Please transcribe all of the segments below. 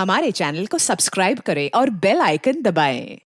हमारे चैनल को सब्सक्राइब करें और बेल आइकन दबाएं।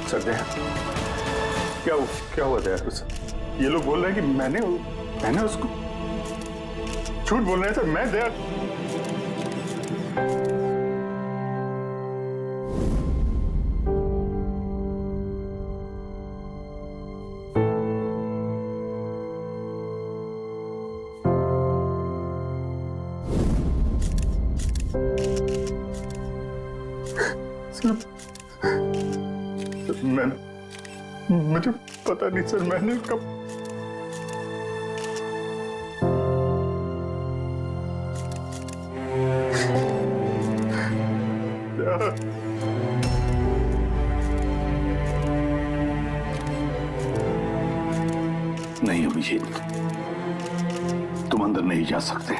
सर दया, क्या हुआ दया तुझसे? ये लोग बोल रहे हैं कि मैंने उसको झूठ बोल रहे हैं सर। मैं दया मुझे पता नहीं सर, मैंने कब नहीं अभिजीत, तुम अंदर नहीं जा सकते।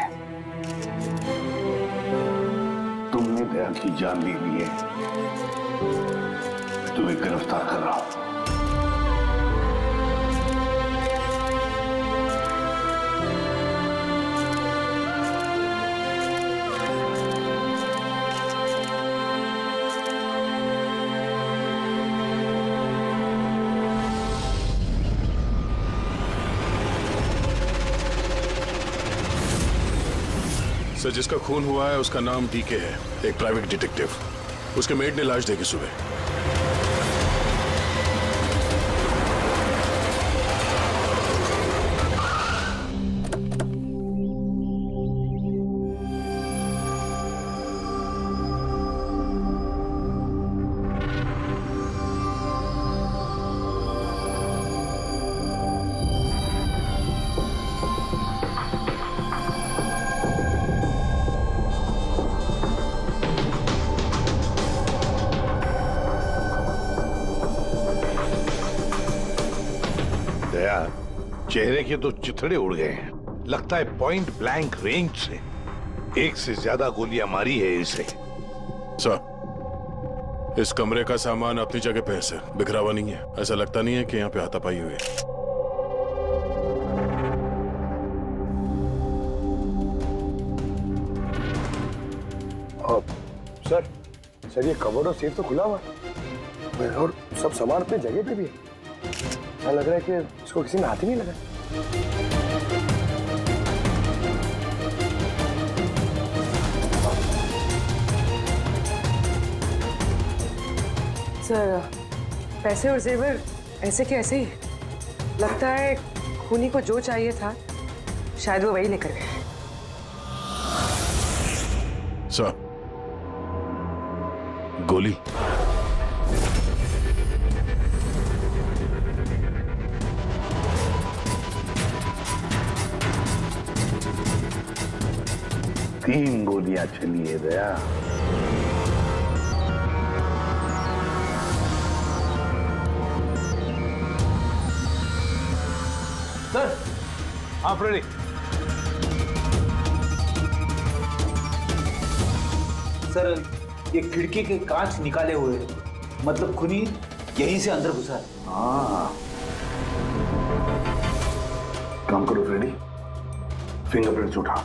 तुमने दया की जान ले ली है, तुम्हें गिरफ्तार कर रहा हूं। सर, जिसका खून हुआ है उसका नाम डीके है, एक प्राइवेट डिटेक्टिव। उसके मेड ने लाश देखी सुबह। चेहरे के तो चिथड़े उड़ गए हैं, लगता है पॉइंट ब्लैंक रेंज से एक से ज्यादा गोलियां मारी है इसे। सर, इस कमरे का सामान अपनी जगह पे है सर, बिखरा हुआ नहीं है। ऐसा लगता नहीं है कि यहाँ पे हाथापाई हुई है। सर ये कबर्ड और सेफ तो खुला हुआ है और सब सामान अपनी जगह पे भी है। ऐसा लग रहा है कि इसको किसी ने हाथ ही नहीं लगा। सर, पैसे और जेवर ऐसे के ऐसे ही। लगता है खूनी को जो चाहिए था शायद वो वही लेकर गए। सर, गोली। तीन गोलियां चली है दया। सर आप रेडी? सर ये खिड़की के कांच निकाले हुए हैं, मतलब खूनी यहीं से अंदर घुसा है। हाँ, काम करो रेडी, फिंगरप्रिंट्स उठा।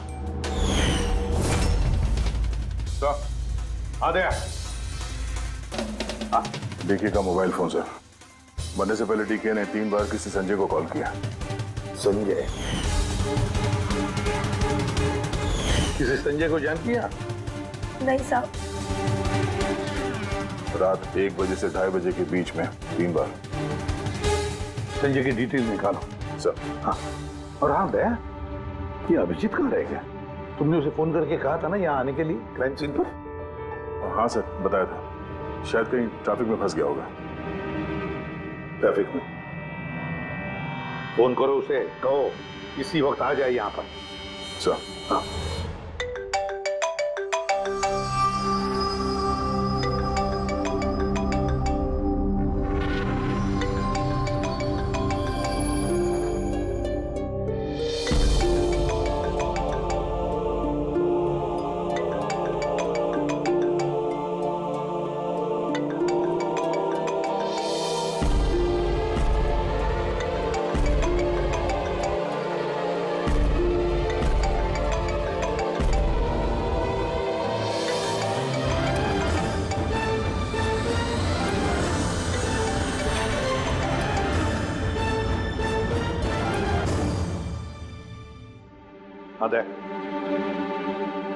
आ गया। डीके का मोबाइल फोन सर। बनने से पहले डीके ने 3 बार किसी संजय को कॉल किया। संजय? किसी संजय को जान किया? नहीं साहब। रात 1 बजे से 2:30 बजे के बीच में 3 बार। संजय की डिटेल निकालो सर। हाँ, और हाँ दया, ये अभिजीत कहाँ रह गया? तुमने उसे फोन करके कहा था ना यहाँ आने के लिए क्राइम सीन पर? हाँ सर, बताया था। शायद कहीं ट्रैफिक में फंस गया होगा। ट्रैफिक में? फोन करो उसे, कहो इसी वक्त आ जाए यहाँ पर। सर। हाँ। अदय,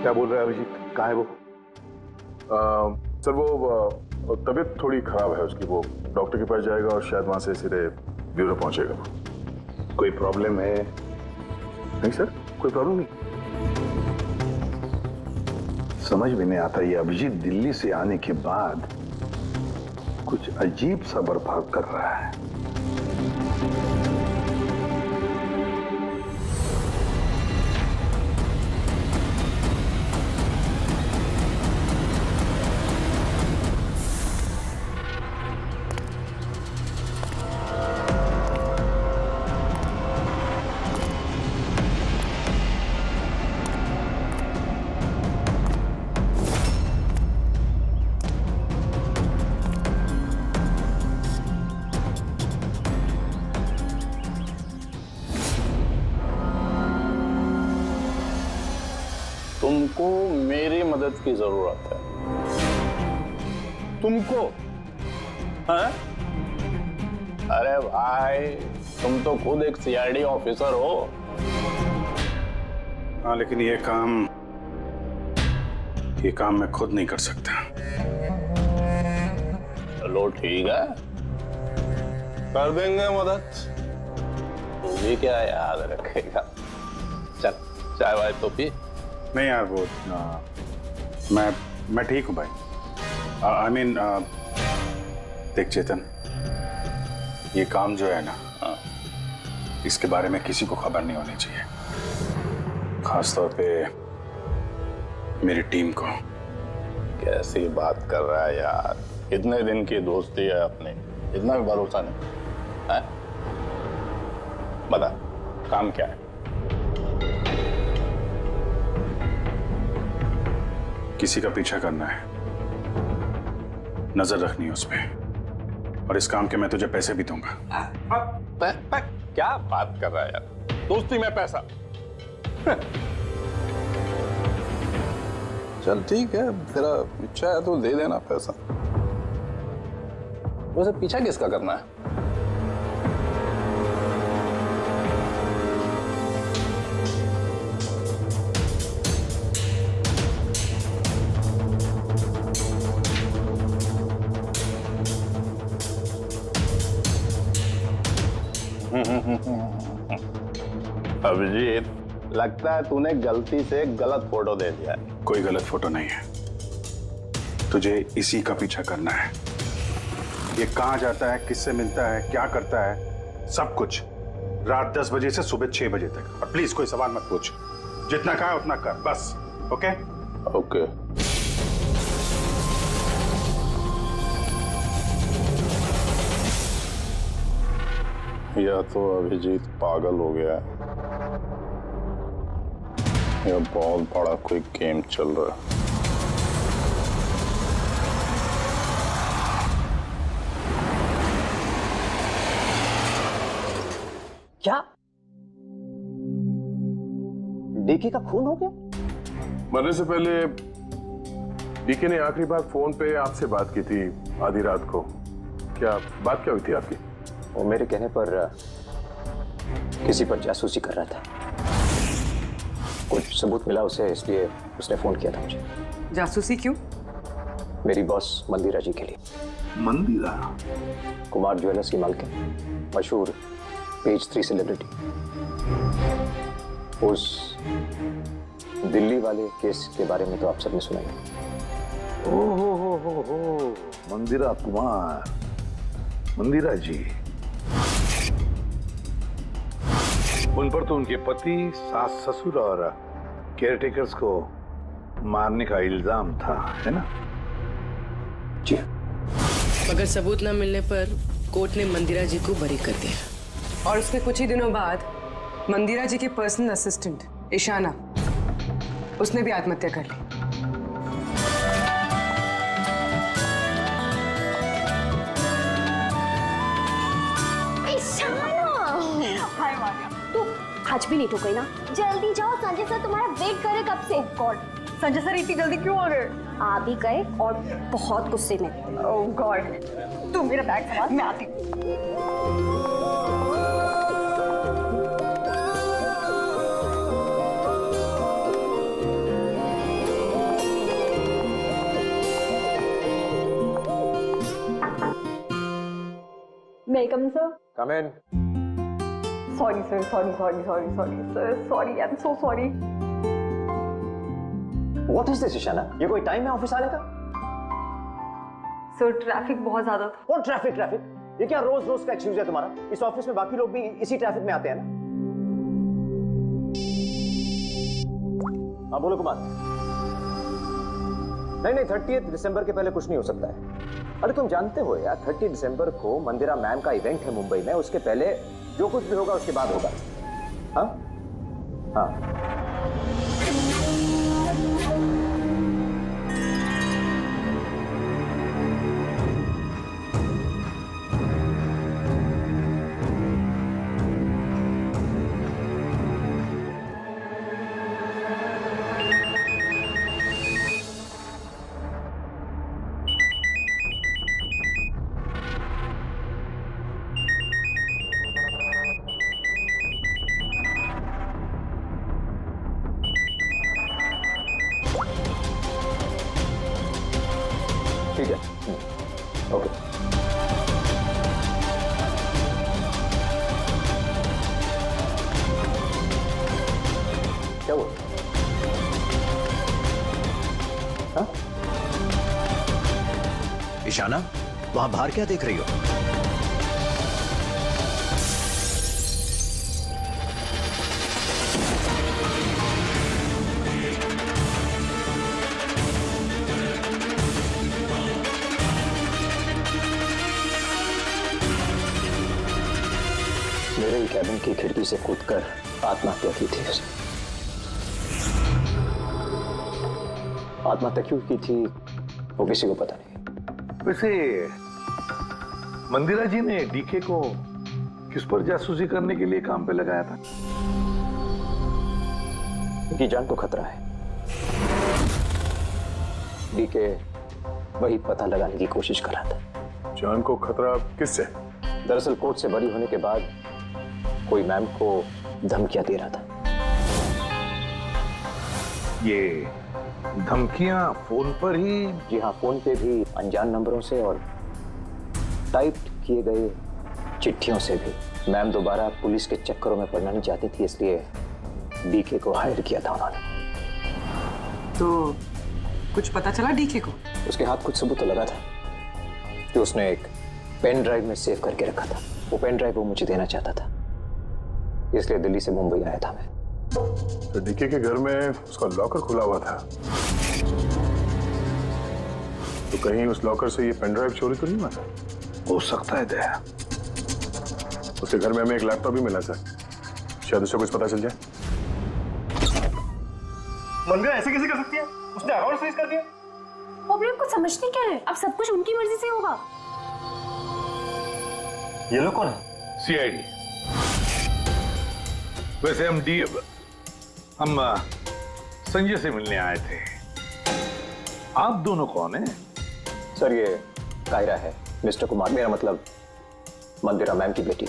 क्या बोल रहा है अभिजीत? कहाँ है वो? सर वो तबीयत थोड़ी खराब है उसकी। वो डॉक्टर के पास जाएगा और शायद वहां से सीधे ब्यूरो पहुंचेगा। कोई प्रॉब्लम है? नहीं सर, कोई प्रॉब्लम नहीं। समझ में नहीं आता, ये अभिजीत दिल्ली से आने के बाद कुछ अजीब सा बर्ताव कर रहा है। तुमको मेरी मदद की जरूरत है। तुमको? हाँ? अरे भाई, तुम तो खुद एक सीआईडी ऑफिसर हो। हाँ, लेकिन ये काम मैं खुद नहीं कर सकता। चलो ठीक है, कर देंगे मदद। तू भी क्या याद रखेगा। चल चाय वाय तो पी। नहीं यार, वो मैं ठीक हूँ भाई। आई मीन देख चेतन, ये काम जो है ना, इसके बारे में किसी को खबर नहीं होनी चाहिए, खासतौर पे मेरी टीम को। कैसी बात कर रहा है यार, इतने दिन की दोस्ती है अपनी, इतना भी भरोसा नहीं है? बता काम क्या है? किसी का पीछा करना है, नजर रखनी है उस पे, और इस काम के मैं तुझे पैसे भी दूंगा। क्या बात कर रहा है यार, दोस्ती में पैसा। चल ठीक है, तेरा इच्छा है तो दे देना पैसा। वैसे पीछा किसका करना है? अभिजीत, लगता है तूने गलती से गलत फोटो दे दिया है। कोई गलत फोटो नहीं है, तुझे इसी का पीछा करना है। ये कहाँ जाता है, किससे मिलता है, क्या करता है, सब कुछ रात 10 बजे से सुबह 6 बजे तक। और प्लीज कोई सवाल मत पूछ, जितना कहा उतना कर बस। Okay okay. या तो अभिजीत पागल हो गया है या बहुत बड़ा कोई गेम चल रहा है। क्या डीके का खून हो गया? मरने से पहले डीके ने आखिरी बार फोन पे आपसे बात की थी आधी रात को। क्या बात क्या हुई थी आपकी? वो मेरे कहने पर किसी पर जासूसी कर रहा था। कुछ सबूत मिला उसे, इसलिए उसने फोन किया था मुझे। जासूसी क्यों? मेरी बॉस मंदिरा जी के लिए। मंदिरा? कुमार ज्वेलर्स की मालकिन, मशहूर पेज 3 सेलिब्रिटी। उस दिल्ली वाले केस के बारे में तो आप सबने सुना ही। हो मंदिरा कुमार, मंदिरा जी। उन पर तो उनके पति, सास ससुर और केयरटेकर्स को मारने का इल्जाम था, है ना? जी। मगर सबूत न मिलने पर कोर्ट ने मंदिरा जी को बरी कर दिया। और उसके कुछ ही दिनों बाद मंदिरा जी की पर्सनल असिस्टेंट ईशाना, उसने भी आत्महत्या कर ली। तू आज भी लेट हो गई ना? जल्दी जाओ, संजय सर तुम्हारा वेट करे कब से। गॉड, संजय सर इतनी जल्दी क्यों आ गए? आ भी गए और बहुत गुस्से में। ओह गॉड, तू मेरा बैग संभाल, मैं आती हूँ। May I come in, sir? Come in. Sorry, sir. Sorry, sir. Sorry, I'm so sorry. What is this, Ishana? ये कोई टाइम है ऑफिस आने का? सर ट्रैफिक बहुत ज्यादा था। और ट्रैफिक? ये क्या रोज रोज का एक्सक्यूज है तुम्हारा? इस ऑफिस में बाकी लोग भी इसी ट्रैफिक में आते हैं ना? हाँ बोलो कुमार। नहीं, 30 दिसंबर के पहले कुछ नहीं हो सकता है। अरे तुम जानते हो यार, 30 दिसंबर को मंदिरा मैम का इवेंट है मुंबई में। उसके पहले जो कुछ भी होगा उसके बाद होगा। हाँ हाँ। ठीक है, ओके। क्या हुआ? हाँ? ईशाना, वहां बाहर क्या देख रही हो? मेरे कैबिन की खिड़की से कूदकर आत्महत्या की थी उसने। आत्महत्या क्यों की थी वो किसी को पता नहीं। वैसे मंदिरा जी ने डीके को किस पर जासूसी करने के लिए काम पे लगाया था? उनकी जान को खतरा है। डीके वही पता लगाने की कोशिश कर रहा था। जान को खतरा किससे? दरअसल कोर्ट से बरी होने के बाद कोई मैम को धमकियां दे रहा था। ये धमकियां फोन पर ही? जी हाँ, फोन पे भी, अनजान नंबरों से और टाइप किए गए चिट्ठियों से भी। मैम दोबारा पुलिस के चक्करों में पड़ना नहीं चाहती थी, इसलिए डीके को हायर किया था उन्होंने। तो कुछ पता चला डीके को? उसके हाथ कुछ सबूत तो लगा था कि उसने एक पेन ड्राइव में सेव करके रखा था। वो पेन ड्राइव वो मुझे देना चाहता था, इसलिए दिल्ली से मुंबई आया था मैं। तो डीके के घर में उसका लॉकर खुला हुआ था, तो कहीं उस लॉकर से ये पेन ड्राइव चोरी तो नहीं हुआ था? हो सकता है दया। उसके घर में हमें एक लैपटॉप भी मिला सर, शायद उसे कुछ पता चल जाए। मंदिरा ऐसे कैसे कर सकती है? उसने अकाउंट फ्रीज कर दिया। प्रॉब्लम को समझते क्या है? अब सब कुछ उनकी मर्जी से होगा। ये लोग कौन है? सीआईडी। वैसे हम संजय से मिलने आए थे। आप दोनों कौन हैं? सर ये कायरा है, मिस्टर कुमार, मेरा मतलब मंदिरा मैम की बेटी।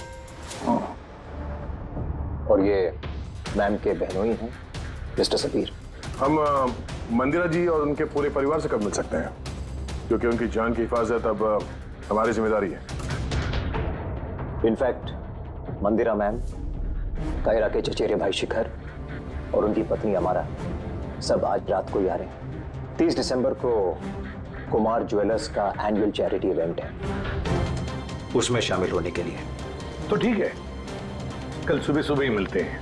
और ये मैम के बहनोई हैं, मिस्टर सबीर। हम मंदिरा जी और उनके पूरे परिवार से कब मिल सकते हैं? क्योंकि उनकी जान की हिफाजत अब हमारी जिम्मेदारी है। इनफैक्ट मंदिरा मैम, कायरा के चचेरे भाई शिखर और उनकी पत्नी अमारा सब आज रात को ही आ रहे हैं। 30 दिसंबर को कुमार ज्वेलर्स का एनुअल चैरिटी इवेंट है, उसमें शामिल होने के लिए। तो ठीक है, कल सुबह सुबह ही मिलते हैं।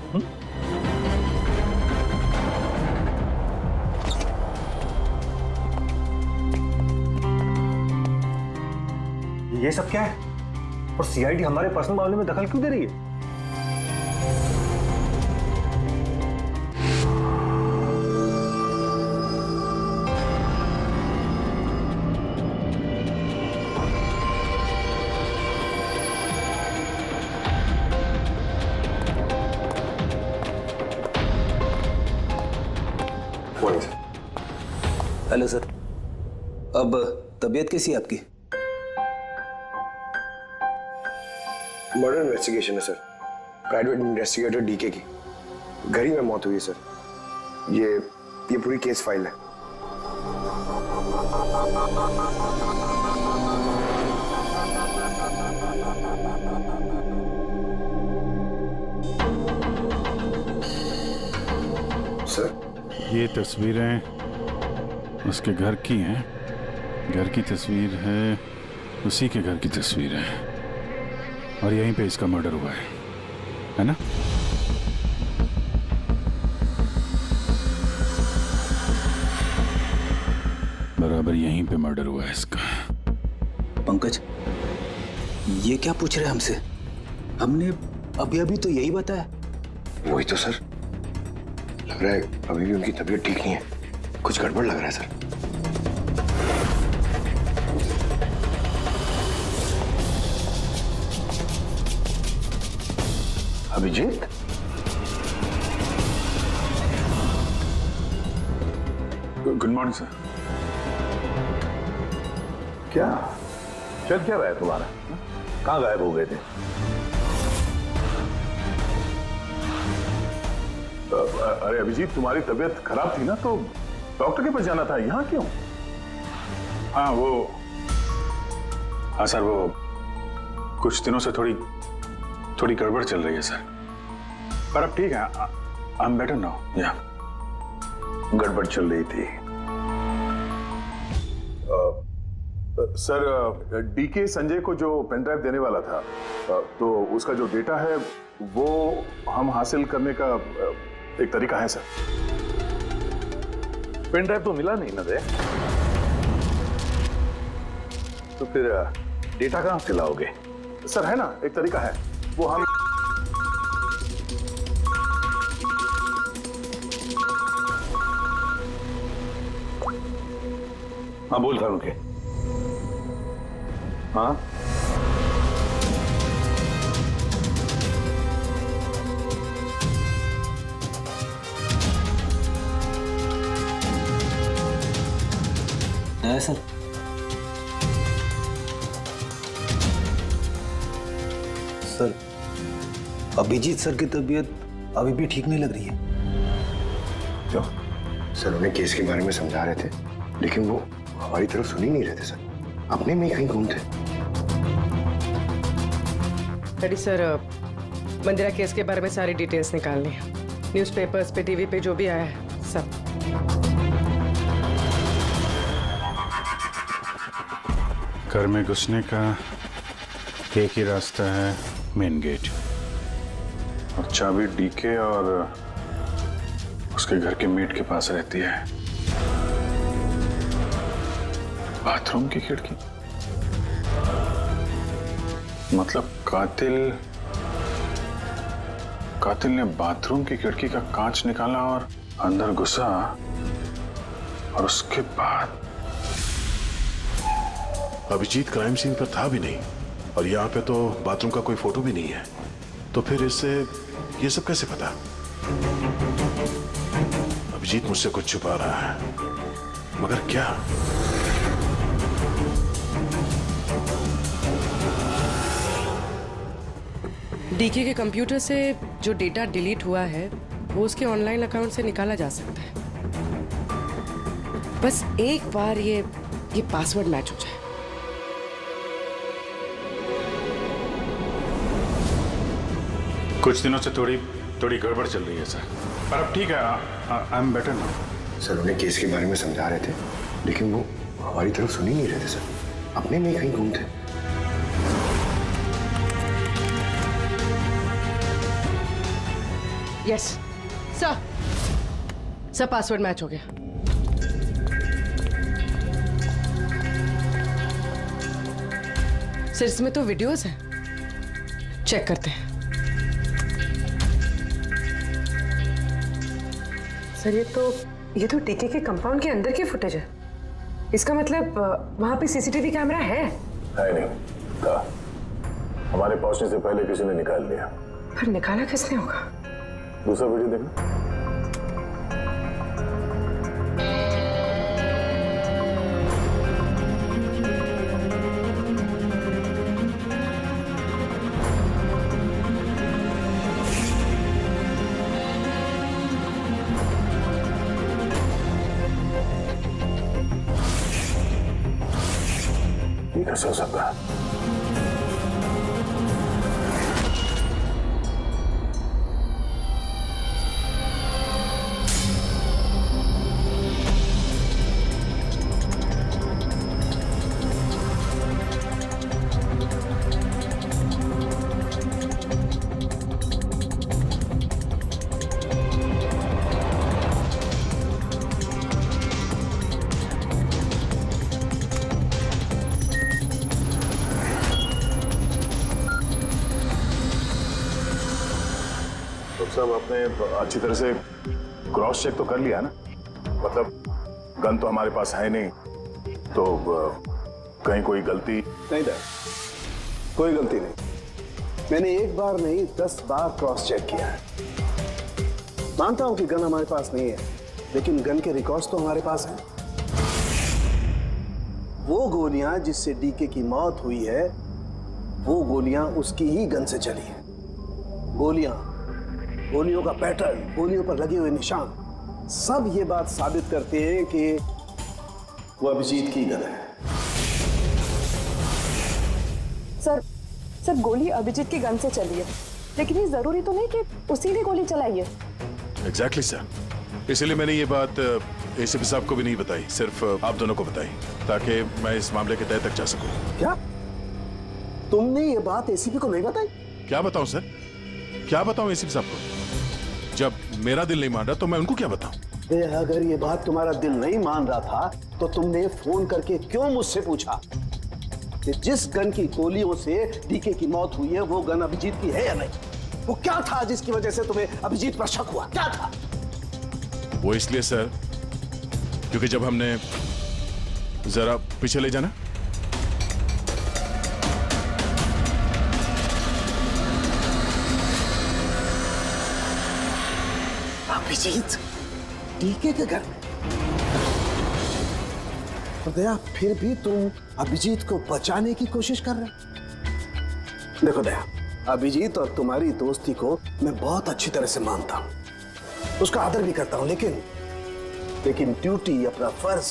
ये सब क्या है? और सीआईडी हमारे पर्सनल मामले में दखल क्यों दे रही है? हेलो सर, अब तबीयत कैसी है आपकी? मर्डर इन्वेस्टिगेशन है सर, प्राइवेट इन्वेस्टिगेटर डीके की घर ही में मौत हुई है सर। ये पूरी केस फाइल है। सर ये तस्वीरें उसके घर की हैं। घर की तस्वीर है, उसी के घर की तस्वीर है, और यहीं पे इसका मर्डर हुआ है ना? बराबर यहीं पे मर्डर हुआ है इसका। पंकज, ये क्या पूछ रहे हैं हमसे? हमने अभी अभी तो यही बताया। वही तो सर, लग रहा है अभी भी उनकी तबीयत ठीक नहीं है, कुछ गड़बड़ लग रहा है sir. Abhijit, good morning sir. क्या चल क्या रहा है तुम्हारा? कहाँ गायब हो गए थे? अरे अभिजीत, तुम्हारी तबीयत खराब थी ना, तो डॉक्टर के पास जाना था, यहाँ क्यों? हाँ सर, वो कुछ दिनों से थोड़ी गड़बड़ चल रही है सर, पर अब ठीक है। I am better now. या गड़बड़ चल रही थी। सर, डीके संजय को जो पेन ड्राइव देने वाला था, तो उसका जो डेटा है वो हम हासिल करने का एक तरीका है सर। पेन ड्राइव तो मिला नहीं ना दे, तो फिर डेटा कहां से लाओगे? सर है ना, एक तरीका है, वो हम हाँ बोल करुण के। हाँ सर सर अभिजीत सर की तबीयत अभी भी ठीक नहीं लग रही है। क्यों? सर उन्हें केस के बारे में समझा रहे थे, लेकिन वो हमारी तरफ सुन ही नहीं रहे थे सर, अपने में ही कहीं गुम थे। डैडी सर, मंदिरा केस के बारे में सारी डिटेल्स निकालनी है। न्यूज़पेपर्स पे, टीवी पे जो भी आया है सब। घर में घुसने का एक ही रास्ता है, मेन गेट, और चाबी डीके और उसके घर के मेट के पास रहती है। बाथरूम की खिड़की, मतलब कातिल ने बाथरूम की खिड़की का कांच निकाला और अंदर घुसा, और उसके बाद अभिजीत क्राइम सीन पर था भी नहीं, और यहाँ पे तो बाथरूम का कोई फोटो भी नहीं है, तो फिर इससे ये सब कैसे पता? अभिजीत मुझसे कुछ छुपा रहा है, मगर क्या? डीके के कंप्यूटर से जो डेटा डिलीट हुआ है वो उसके ऑनलाइन अकाउंट से निकाला जा सकता है। बस एक बार ये पासवर्ड मैच हो जाए। कुछ दिनों से थोड़ी गड़बड़ चल रही है सर, पर अब ठीक है, I am better now. Sir उन्हें केस के बारे में समझा रहे थे, लेकिन वो हमारी तरफ सुन ही नहीं रहे थे सर, अपने में ही कहीं गुम थे। यस सर, पासवर्ड मैच हो गया। सर इसमें तो वीडियोस हैं, चेक करते हैं। सर ये तो डीके के कंपाउंड के अंदर की फुटेज है। इसका मतलब वहां पे सीसीटीवी कैमरा है? नहीं था, हमारे पहुंचने से पहले किसी ने निकाल लिया। पर निकाला किसने होगा? दूसरा वीडियो देखना। ये कैसे हो सकता है? सब आपने अच्छी तरह से क्रॉस चेक तो कर लिया ना? मतलब गन तो हमारे पास है नहीं, तो कहीं कोई गलती नहीं था, कोई गलती नहीं। मैंने एक बार नहीं 10 बार क्रॉस चेक किया है। मानता हूं कि गन हमारे पास नहीं है, लेकिन गन के रिकॉर्ड्स तो हमारे पास हैं। वो गोलियां जिससे डीके की मौत हुई है, वो गोलियां उसकी ही गन से चली है। गोलियों का पैटर्न, गोलियों पर लगे हुए निशान, सब ये बात साबित करते हैं कि वो अभिजीत की गन है। सर गोली अभिजीत की गन से चली है, लेकिन ये जरूरी तो नहीं कि उसी ने गोली चलाई है। एग्जैक्टली सर, इसलिए मैंने ये बात एसीपी साहब को भी नहीं बताई, सिर्फ आप दोनों को बताई, ताकि मैं इस मामले के तह तक जा सकूं। क्या तुमने ये बात एसीपी को नहीं बताई? क्या बताऊं सर, क्या बताऊं एसीपी साहब को? जब मेरा दिल नहीं मान रहा तो मैं उनको क्या बताऊं? अगर ये बात तुम्हारा दिल नहीं मान रहा था तो तुमने फोन करके क्यों मुझसे पूछा कि जिस गन की गोलियों से डीके की मौत हुई है वो गन अभिजीत की है या नहीं? वो क्या था जिसकी वजह से तुम्हें अभिजीत पर शक हुआ? क्या था वो? इसलिए सर, क्योंकि जब हमने जरा पीछे ले जाना। अभिजीत डीके के घर में? दया, फिर भी तुम अभिजीत को बचाने की कोशिश कर रहे? देखो दया, अभिजीत और तुम्हारी दोस्ती को मैं बहुत अच्छी तरह से मानता हूं, उसका आदर भी करता हूं, लेकिन ड्यूटी, अपना फर्ज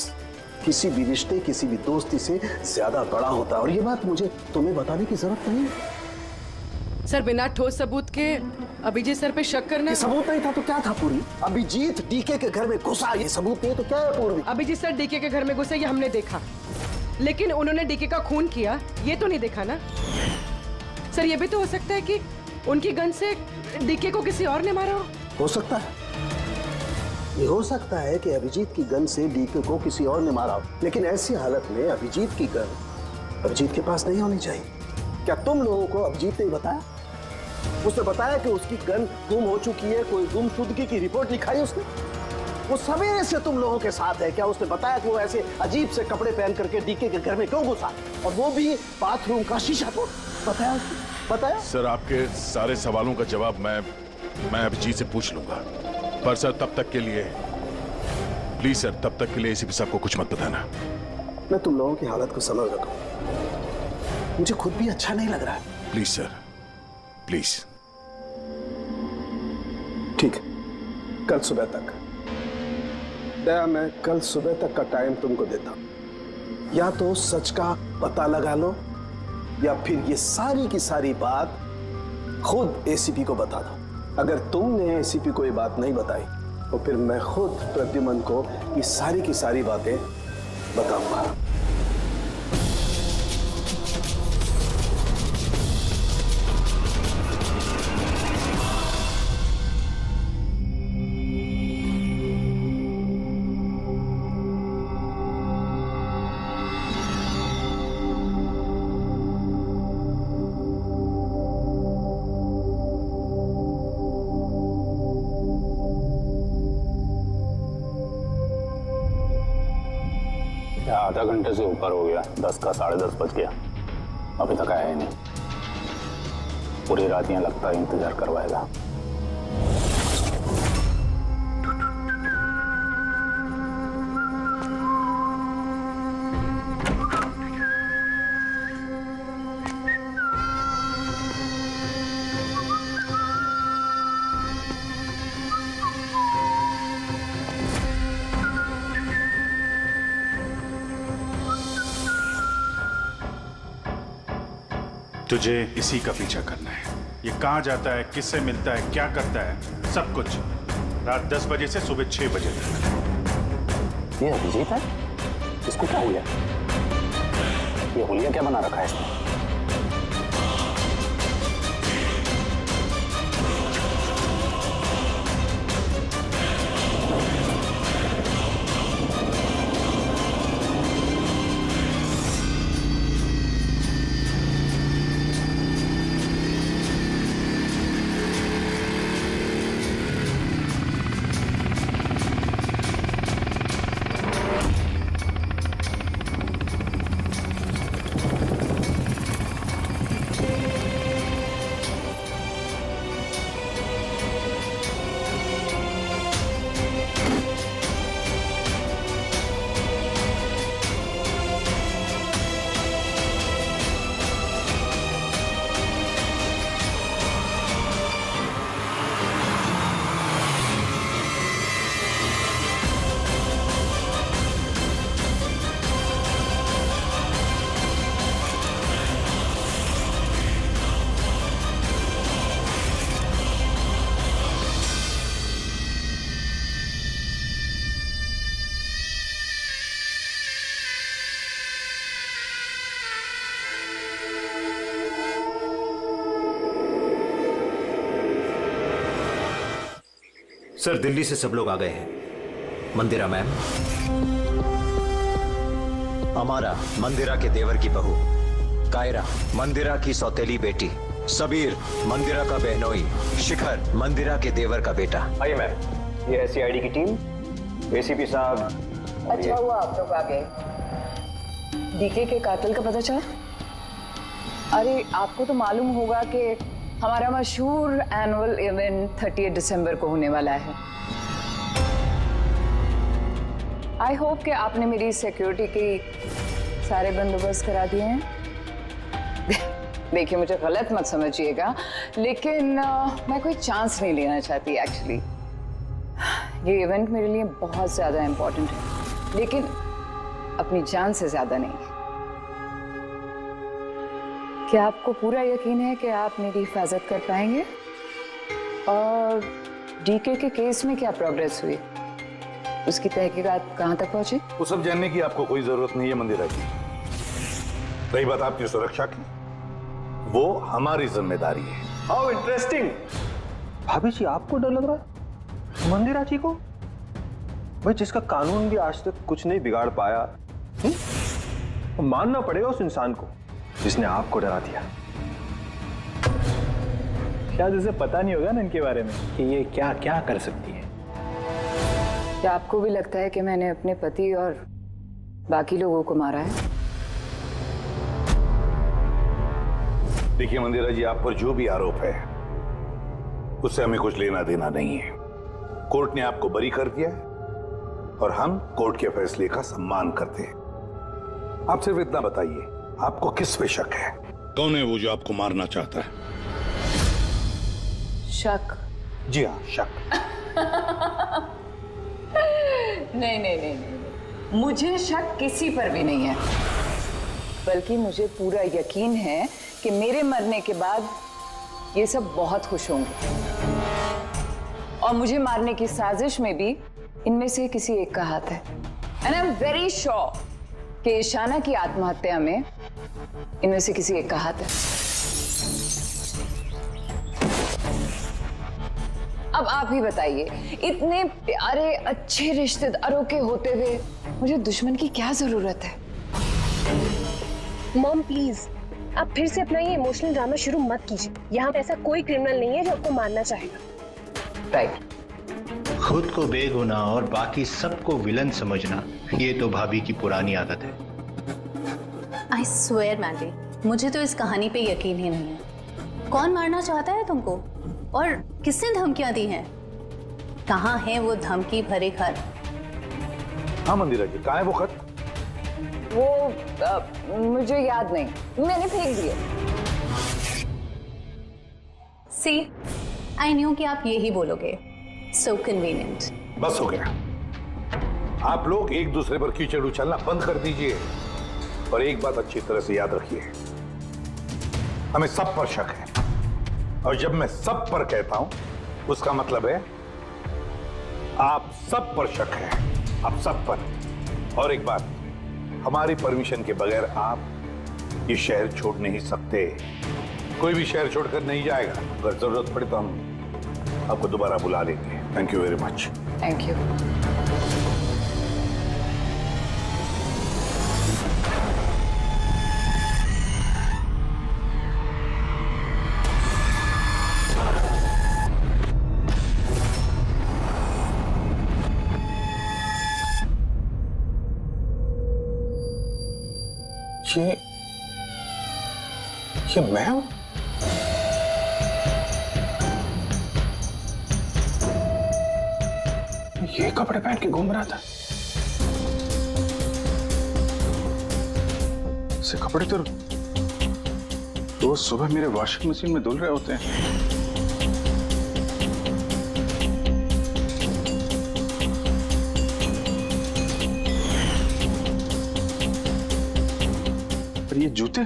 किसी भी रिश्ते, किसी भी दोस्ती से ज्यादा बड़ा होता है, और ये बात मुझे तुम्हें बताने की जरूरत नहीं है। सर, बिना ठोस सबूत के अभिजीत सर पे शक करना। ये सबूत नहीं था तो क्या था पूरी? अभिजीत डीके के घर में घुसा, ये सबूत नहीं तो क्या है पूर्वी? अभिजीत सर डीके के घर में घुसे, ये हमने देखा, लेकिन उन्होंने डीके का खून किया ये तो नहीं देखा ना। सर, ये भी तो हो सकता है कि उनकी गन से डीके को किसी और ने मारा हो सकता है, ये हो सकता है कि अभिजीत की गन से डीके को किसी और ने मारा हो, लेकिन ऐसी हालत में अभिजीत की गन अभिजीत के पास नहीं होनी चाहिए। क्या तुम लोगों को अभिजीत ने बताया? उसने बताया कि उसकी गन गुम हो चुकी है, कोई गुमशुदगी की रिपोर्ट लिखाई उसने? वो सवेरे से तुम लोगों के साथ है, क्या उसने बताया कि वो ऐसे अजीब से कपड़े पहन करके डीके के घर में क्यों घुसा, और वो भी बाथरूम का शीशा तोड़? बताया उसने? बताया? सर, आपके सारे सवालों का जवाब मैं अभिजीत से पूछ लूंगा, पर सर तब तक के लिए प्लीज सर, तब तक के लिए एसीपी साहब को कुछ मत बताना। मैं तुम लोगों की हालत को समझ रहा हूं, मुझे खुद भी अच्छा नहीं लग रहा है। Please sir, please. ठीक है, कल सुबह तक दया, मैं कल सुबह तक का टाइम तुमको देता हूं। या तो सच का पता लगा लो, या फिर ये सारी की सारी बात खुद एसीपी को बता दो। अगर तुमने एसीपी को ये बात नहीं बताई तो फिर मैं खुद प्रद्युमन को ये सारी की सारी बातें बताऊंगा। आधा घंटे से ऊपर हो गया, 10 का 10:30 बज गया, अभी तक आया ही नहीं। पूरी रात यहाँ लगता है इंतजार करवाएगा। तुझे इसी का पीछा करना है। ये कहाँ जाता है, किससे मिलता है, क्या करता है, सब कुछ रात 10 बजे से सुबह 6 बजे तक। ये अभिजीत है? इसको क्या हुआ? ये हुलिया क्या बना रखा है इसने? सर, दिल्ली से सब लोग आ गए हैं। मंदिरा मैम, अमारा मंदिरा के देवर की बहू, कायरा मंदिरा की सौतेली बेटी, सबीर मंदिरा का बहनोई, शिखर मंदिरा के देवर का बेटा। आइए मैम, ये है सीआईडी की टीम, एसीपी साहब। अच्छा हुआ आप लोग आ गए। डीके के कातिल का पता चला? अरे आपको तो मालूम होगा कि हमारा मशहूर एनुअल इवेंट 30 दिसंबर को होने वाला है। आई होप कि आपने मेरी सिक्योरिटी की सारे बंदोबस्त करा दिए हैं। देखिए मुझे गलत मत समझिएगा, लेकिन मैं कोई चांस नहीं लेना चाहती एक्चुअली। ये इवेंट मेरे लिए बहुत ज्यादा इम्पोर्टेंट है, लेकिन अपनी जान से ज्यादा नहीं। क्या आपको पूरा यकीन है कि आप मेरी हिफाजत कर पाएंगे? और डीके के केस में क्या प्रोग्रेस हुई? उसकी तहकीकात कहां तक पहुंची? वो सब जानने की आपको कोई जरूरत नहीं है मंदिरा जी। रही बात आपकी सुरक्षा की, वो हमारी जिम्मेदारी है। How interesting. भाभी जी आपको डर लग रहा है मंदिरा जी को? भाई जिसका कानून भी आज तक कुछ नहीं बिगाड़ पाया, मानना पड़ेगा उस इंसान को जिसने आपको डरा दिया। शायद उसे पता नहीं होगा ना इनके बारे में कि ये क्या क्या कर सकती है। क्या आपको भी लगता है कि मैंने अपने पति और बाकी लोगों को मारा है? देखिए मंदिरा जी, आप पर जो भी आरोप है उससे हमें कुछ लेना देना नहीं है। कोर्ट ने आपको बरी कर दिया है और हम कोर्ट के फैसले का सम्मान करते हैं। आप सिर्फ इतना बताइए, आपको किस पे शक है? कौन है वो जो आपको मारना चाहता है? शक? जी हाँ, शक। नहीं, मुझे शक किसी पर भी नहीं है, बल्कि मुझे पूरा यकीन है कि मेरे मरने के बाद ये सब बहुत खुश होंगे और मुझे मारने की साजिश में भी इनमें से किसी एक का हाथ है। And I am very sure कि ईशाना की आत्महत्या में इनमें से किसी एक का हाथ है। अब आप ही बताइए, इतने प्यारे अच्छे रिश्तेदारों के होते हुए मुझे दुश्मन की क्या जरूरत है? मॉम प्लीज, आप फिर से अपना ये इमोशनल ड्रामा शुरू मत कीजिए। यहाँ पे ऐसा कोई क्रिमिनल नहीं है जो आपको मारना चाहेगा। राइट। खुद को बेगुनाह और बाकी सबको विलन समझना, ये तो भाभी की पुरानी आदत है। आई स्वेयर मैंडी, मुझे तो इस कहानी पे यकीन ही नहीं है। कौन मारना चाहता है तुमको और किसने धमकियां दी हैं? कहाँ है वो धमकी भरे खत? हाँ मंदिरा जी, कहाँ है वो खत? वो मुझे याद नहीं, मैंने फेंक दिए। सी, आई न्यू कि आप यही बोलोगे। सो कन्वीनियंट। बस हो गया। आप लोग एक दूसरे पर कीचड़ उछलना बंद कर दीजिए और एक बात अच्छी तरह से याद रखिए, हमें सब पर शक है और जब मैं सब पर कहता हूं उसका मतलब है आप सब पर शक है, आप सब पर। और एक बात, हमारी परमिशन के बगैर आप ये शहर छोड़ नहीं सकते। कोई भी शहर छोड़कर नहीं जाएगा। अगर जरूरत पड़े तो हम आपको दोबारा बुला लेंगे। Thank you very much. Thank you. ये मैं हूं? ये कपड़े पहन के घूम रहा था। ऐसे कपड़े तो रोज सुबह मेरे वॉशिंग मशीन में धुल रहे होते हैं। पर ये जूते,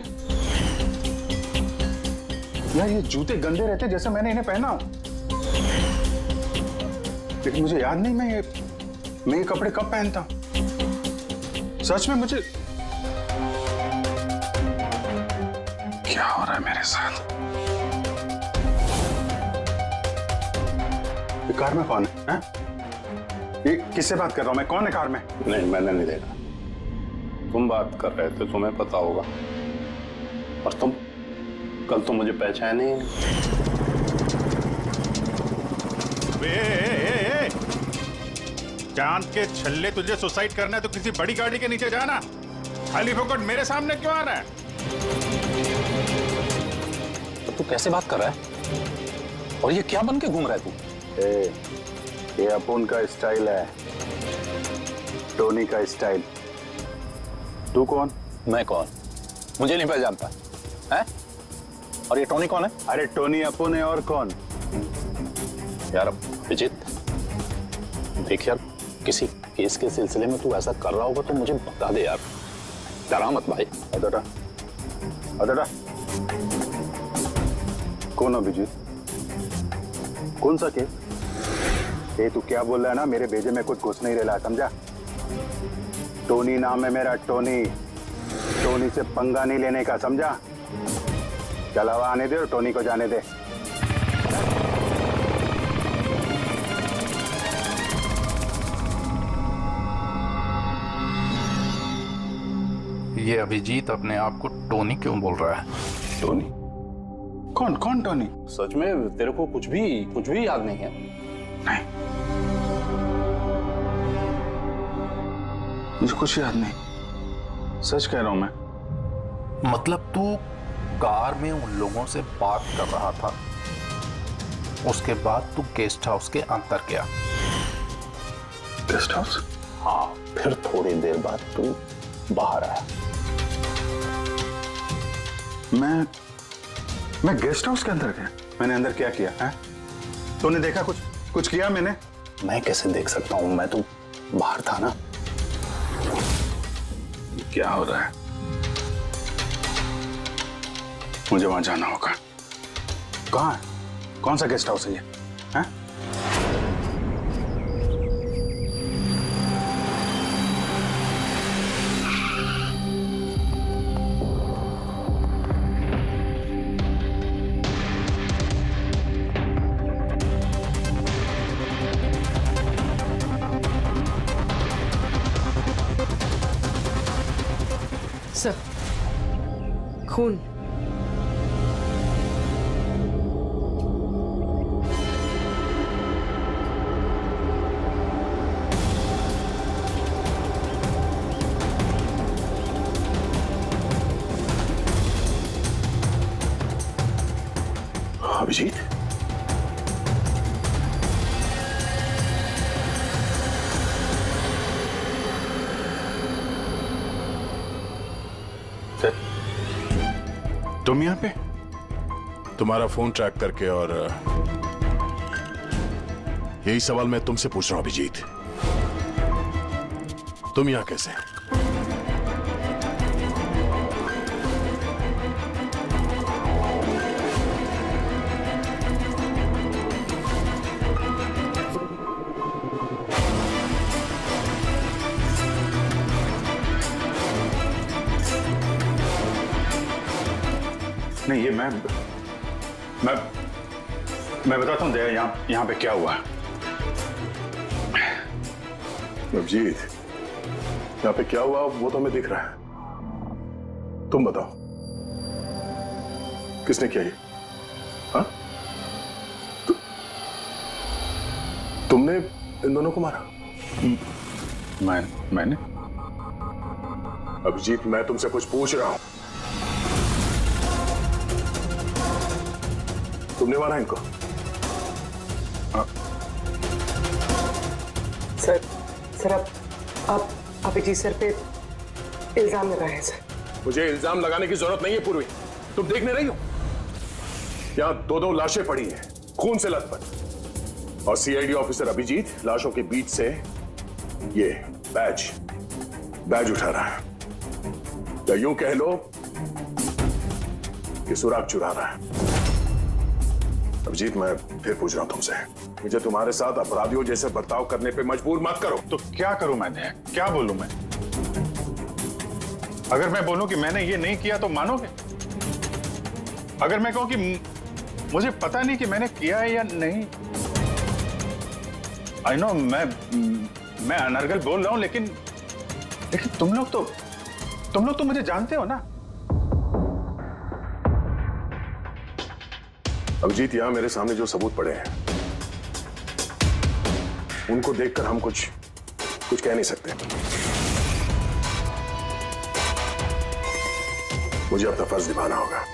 यार ये जूते गंदे रहते जैसे मैंने इन्हें पहना हो। लेकिन मुझे याद नहीं मैं ये कपड़े कब पहनता हूं। सच में मुझे क्या हो रहा है मेरे साथ? ये कार में कौन है? ये किससे बात कर रहा हूं मैं? कौन है कार में? नहीं, मैंने नहीं देखा। तुम बात कर रहे थे, तुम्हें पता होगा। और तुम कल तो मुझे पहचाने ही चांद के छल्ले, तुझे सुसाइड करना है तो किसी बड़ी गाड़ी के नीचे जाना। खाली फोकट मेरे सामने क्यों आ रहा है? तो तू कैसे बात कर रहा है? और ये क्या बन के घूम रहा है तू? ये अपुन का स्टाइल है, टोनी का स्टाइल। तू कौन? मैं कौन? मुझे नहीं पहचानता है? और ये टोनी कौन है? अरे टोनी अपुन है, और कौन? यार अभिजीत, देख यार, किसी केस के सिलसिले में तू ऐसा कर रहा होगा तो मुझे बता दे यार, डरा मत भाई। अदड़ा अदड़ा कौन अभिजीत? कौन सा केस? ये तू क्या बोल रहा है ना, मेरे भेजे में कुछ घुस नहीं रहा, समझा? टोनी नाम है मेरा, टोनी। टोनी से पंगा नहीं लेने का, समझा? चलावा आने दे और टोनी को जाने दे। ये अभिजीत अपने आप को टोनी क्यों बोल रहा है? टोनी? कौन कौन टोनी? सच में तेरे को कुछ भी याद नहीं है? नहीं, मुझे कुछ याद नहीं, सच कह रहा हूं मैं। मतलब तू कार में उन लोगों से बात कर रहा था, उसके बाद तू गेस्ट हाउस के अंदर गया। Guest house? हाँ, फिर थोड़ी देर बाद तू बाहर आया। मैं गेस्ट हाउस के अंदर गया? मैंने अंदर क्या किया है? तूने देखा कुछ किया मैंने? मैं कैसे देख सकता हूं, मैं तो बाहर था ना। क्या हो रहा है? मुझे वहां जाना होगा। कहाँ है? कौन सा गेस्ट हाउस है ये? हैं? सर, खून। अभिजीत, तुम यहाँ पे? तुम्हारा फोन ट्रैक करके, और यही सवाल मैं तुमसे पूछ रहा हूं अभिजीत, तुम यहाँ कैसे? नहीं, ये मैं बताता हूँ दया, यहाँ पे क्या हुआ। अभिजीत, यहाँ पे क्या हुआ वो तो हमें दिख रहा है, तुम बताओ किसने किया ये? हाँ? तुमने इन दोनों को मारा? मैंने? अभिजीत, मैं तुमसे कुछ पूछ रहा हूं। तुमने मारा इनको? सर आप अभिजीत सर पे इल्जाम लगाए हैं सर। मुझे इल्जाम लगाने की जरूरत नहीं है पूर्वी, तुम देखने रही हो यहां दो लाशें पड़ी हैं, खून से लथपथ, और सीआईडी ऑफिसर अभिजीत लाशों के बीच से ये बैज उठा रहा है, या यूं कह लो कि सुराग चुरा रहा है। अभिजीत, मैं फिर पूछ रहा हूं तुमसे, मुझे तुम्हारे साथ अपराधियों जैसे बर्ताव करने पे मजबूर मत करो। तो क्या करूं मैं? क्या बोलूं मैं? अगर मैं बोलूं कि मैंने ये नहीं किया तो मानोगे? अगर मैं कहूं कि मुझे पता नहीं कि मैंने किया है या नहीं? आई नो, मैं अनर्गल बोल रहा हूं, लेकिन तुम लोग तो मुझे जानते हो ना। अभिजीत, यहां मेरे सामने जो सबूत पड़े हैं उनको देखकर हम कुछ कह नहीं सकते। मुझे अपना फर्ज निभाना होगा।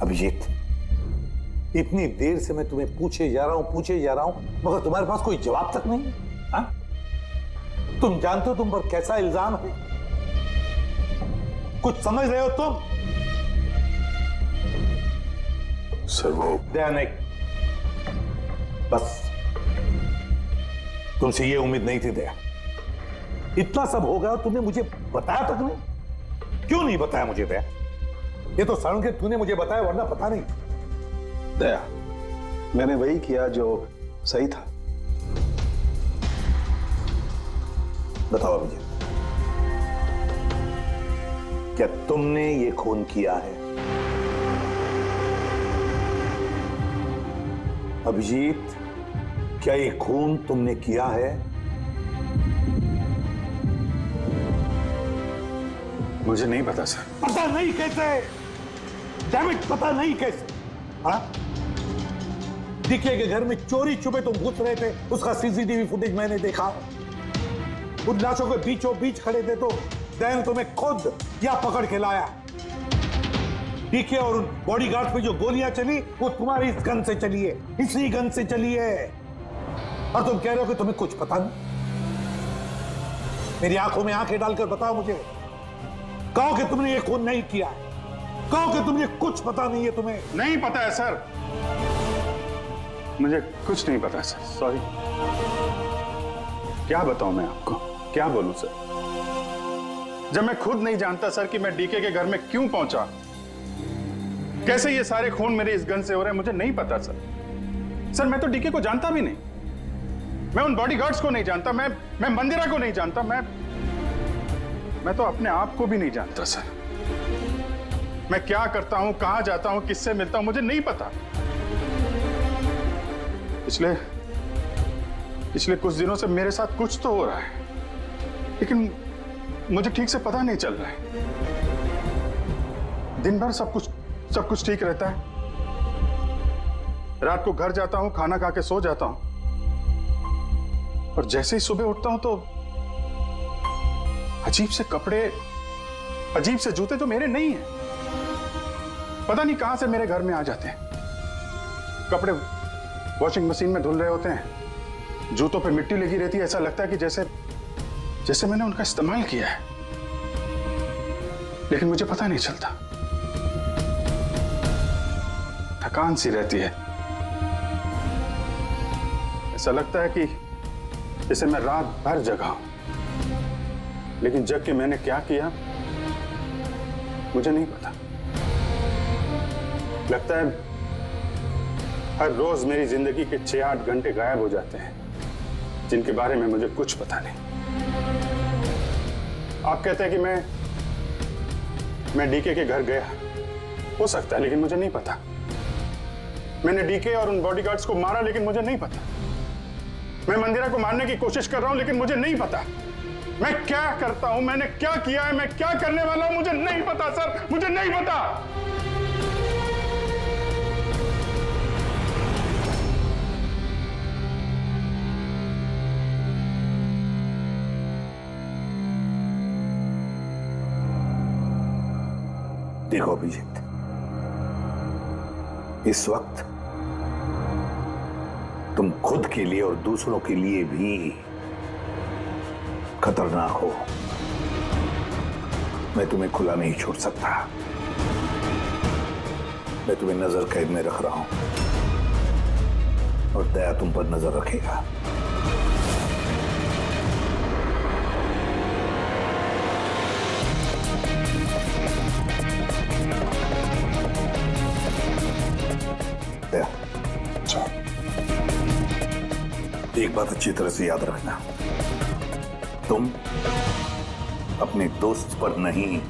अभिजीत, इतनी देर से मैं तुम्हें पूछे जा रहा हूं, मगर तुम्हारे पास कोई जवाब तक नहीं है। हाँ? तुम जानते हो तुम पर कैसा इल्जाम है? कुछ समझ रहे हो तुम? सर वो दया नहीं, बस तुमसे ये उम्मीद नहीं थी दया। इतना सब हो गया और तुमने मुझे बताया तक नहीं। क्यों नहीं बताया मुझे दया? ये तो सड़न के तूने मुझे बताया, वरना पता नहीं। दया, मैंने वही किया जो सही था। बताओ अभिजीत, क्या तुमने ये खून किया है? अभिजीत, क्या ये खून तुमने किया है? मुझे नहीं पता सर। पता नहीं कैसे? डैमेज, पता नहीं कैसे? हाँ? डीके के घर में चोरी छुपे तुम घुस रहे थे, उसका सीसीटीवी फुटेज मैंने देखा। उन लाशों के बीचों बीच खड़े थे तो दैन तुम्हें खुद या पकड़ के लाया। डीके और उन बॉडीगार्ड पे जो गोलियां चली वो तुम्हारी इस गन से चली है, इसी गन से चली है। और तुम कह रहे हो कि तुम्हें कुछ पता नहीं। मेरी आंखों में आंखें डालकर बताओ मुझे, कहो कि तुमने ये खून नहीं किया है, कहो कि तुमने कुछ पता नहीं है। तुम्हें नहीं पता है सर, मुझे कुछ नहीं पता सर, सॉरी। क्या बताऊं मैं आपको, क्या बोलूं सर, जब मैं खुद नहीं जानता सर कि मैं डीके के घर में क्यों पहुंचा, कैसे ये सारे खून मेरे इस गन से हो रहे हैं, मुझे नहीं पता सर। सर मैं तो डीके को जानता भी नहीं, मैं उन बॉडीगार्ड्स को नहीं जानता, मैं मंदिरा को नहीं जानता, मैं तो अपने आप को भी नहीं जानता सर। मैं क्या करता हूं, कहां जाता हूं, किससे मिलता हूं, मुझे नहीं पता। पिछले कुछ दिनों से मेरे साथ कुछ तो हो रहा है, लेकिन मुझे ठीक से पता नहीं चल रहा है। दिन भर सब कुछ ठीक रहता है, रात को घर जाता हूं, खाना खा के सो जाता हूं, और जैसे ही सुबह उठता हूं तो अजीब से कपड़े, अजीब से जूते जो मेरे नहीं हैं, पता नहीं कहां से मेरे घर में आ जाते हैं। कपड़े वॉशिंग मशीन में धुल रहे होते हैं, जूतों पे मिट्टी लगी रहती है, ऐसा लगता है कि जैसे मैंने उनका इस्तेमाल किया है, लेकिन मुझे पता नहीं चलता। थकान सी रहती है, ऐसा लगता है कि जैसे मैं रात भर जगा हूं, लेकिन जग के मैंने क्या किया मुझे नहीं पता। लगता है हर रोज मेरी जिंदगी के 6-8 घंटे गायब हो जाते हैं, जिनके बारे में मुझे कुछ पता नहीं। आप कहते हैं कि मैं डीके के घर गया, हो सकता है, लेकिन मुझे नहीं पता। मैंने डीके और उन बॉडीगार्ड्स को मारा, लेकिन मुझे नहीं पता। मैं मंदिरा को मारने की कोशिश कर रहा हूं, लेकिन मुझे नहीं पता। मैं क्या करता हूं, मैंने क्या किया है, मैं क्या करने वाला हूं, मुझे नहीं पता सर, मुझे नहीं पता। देखो अभिजीत, इस वक्त तुम खुद के लिए और दूसरों के लिए भी खतरनाक हो। मैं तुम्हें खुला नहीं छोड़ सकता। मैं तुम्हें नजर कैद में रख रहा हूं और दया तुम पर नजर रखेगा। दया, एक बात अच्छी तरह से याद रखना, तुम अपने दोस्त पर नहीं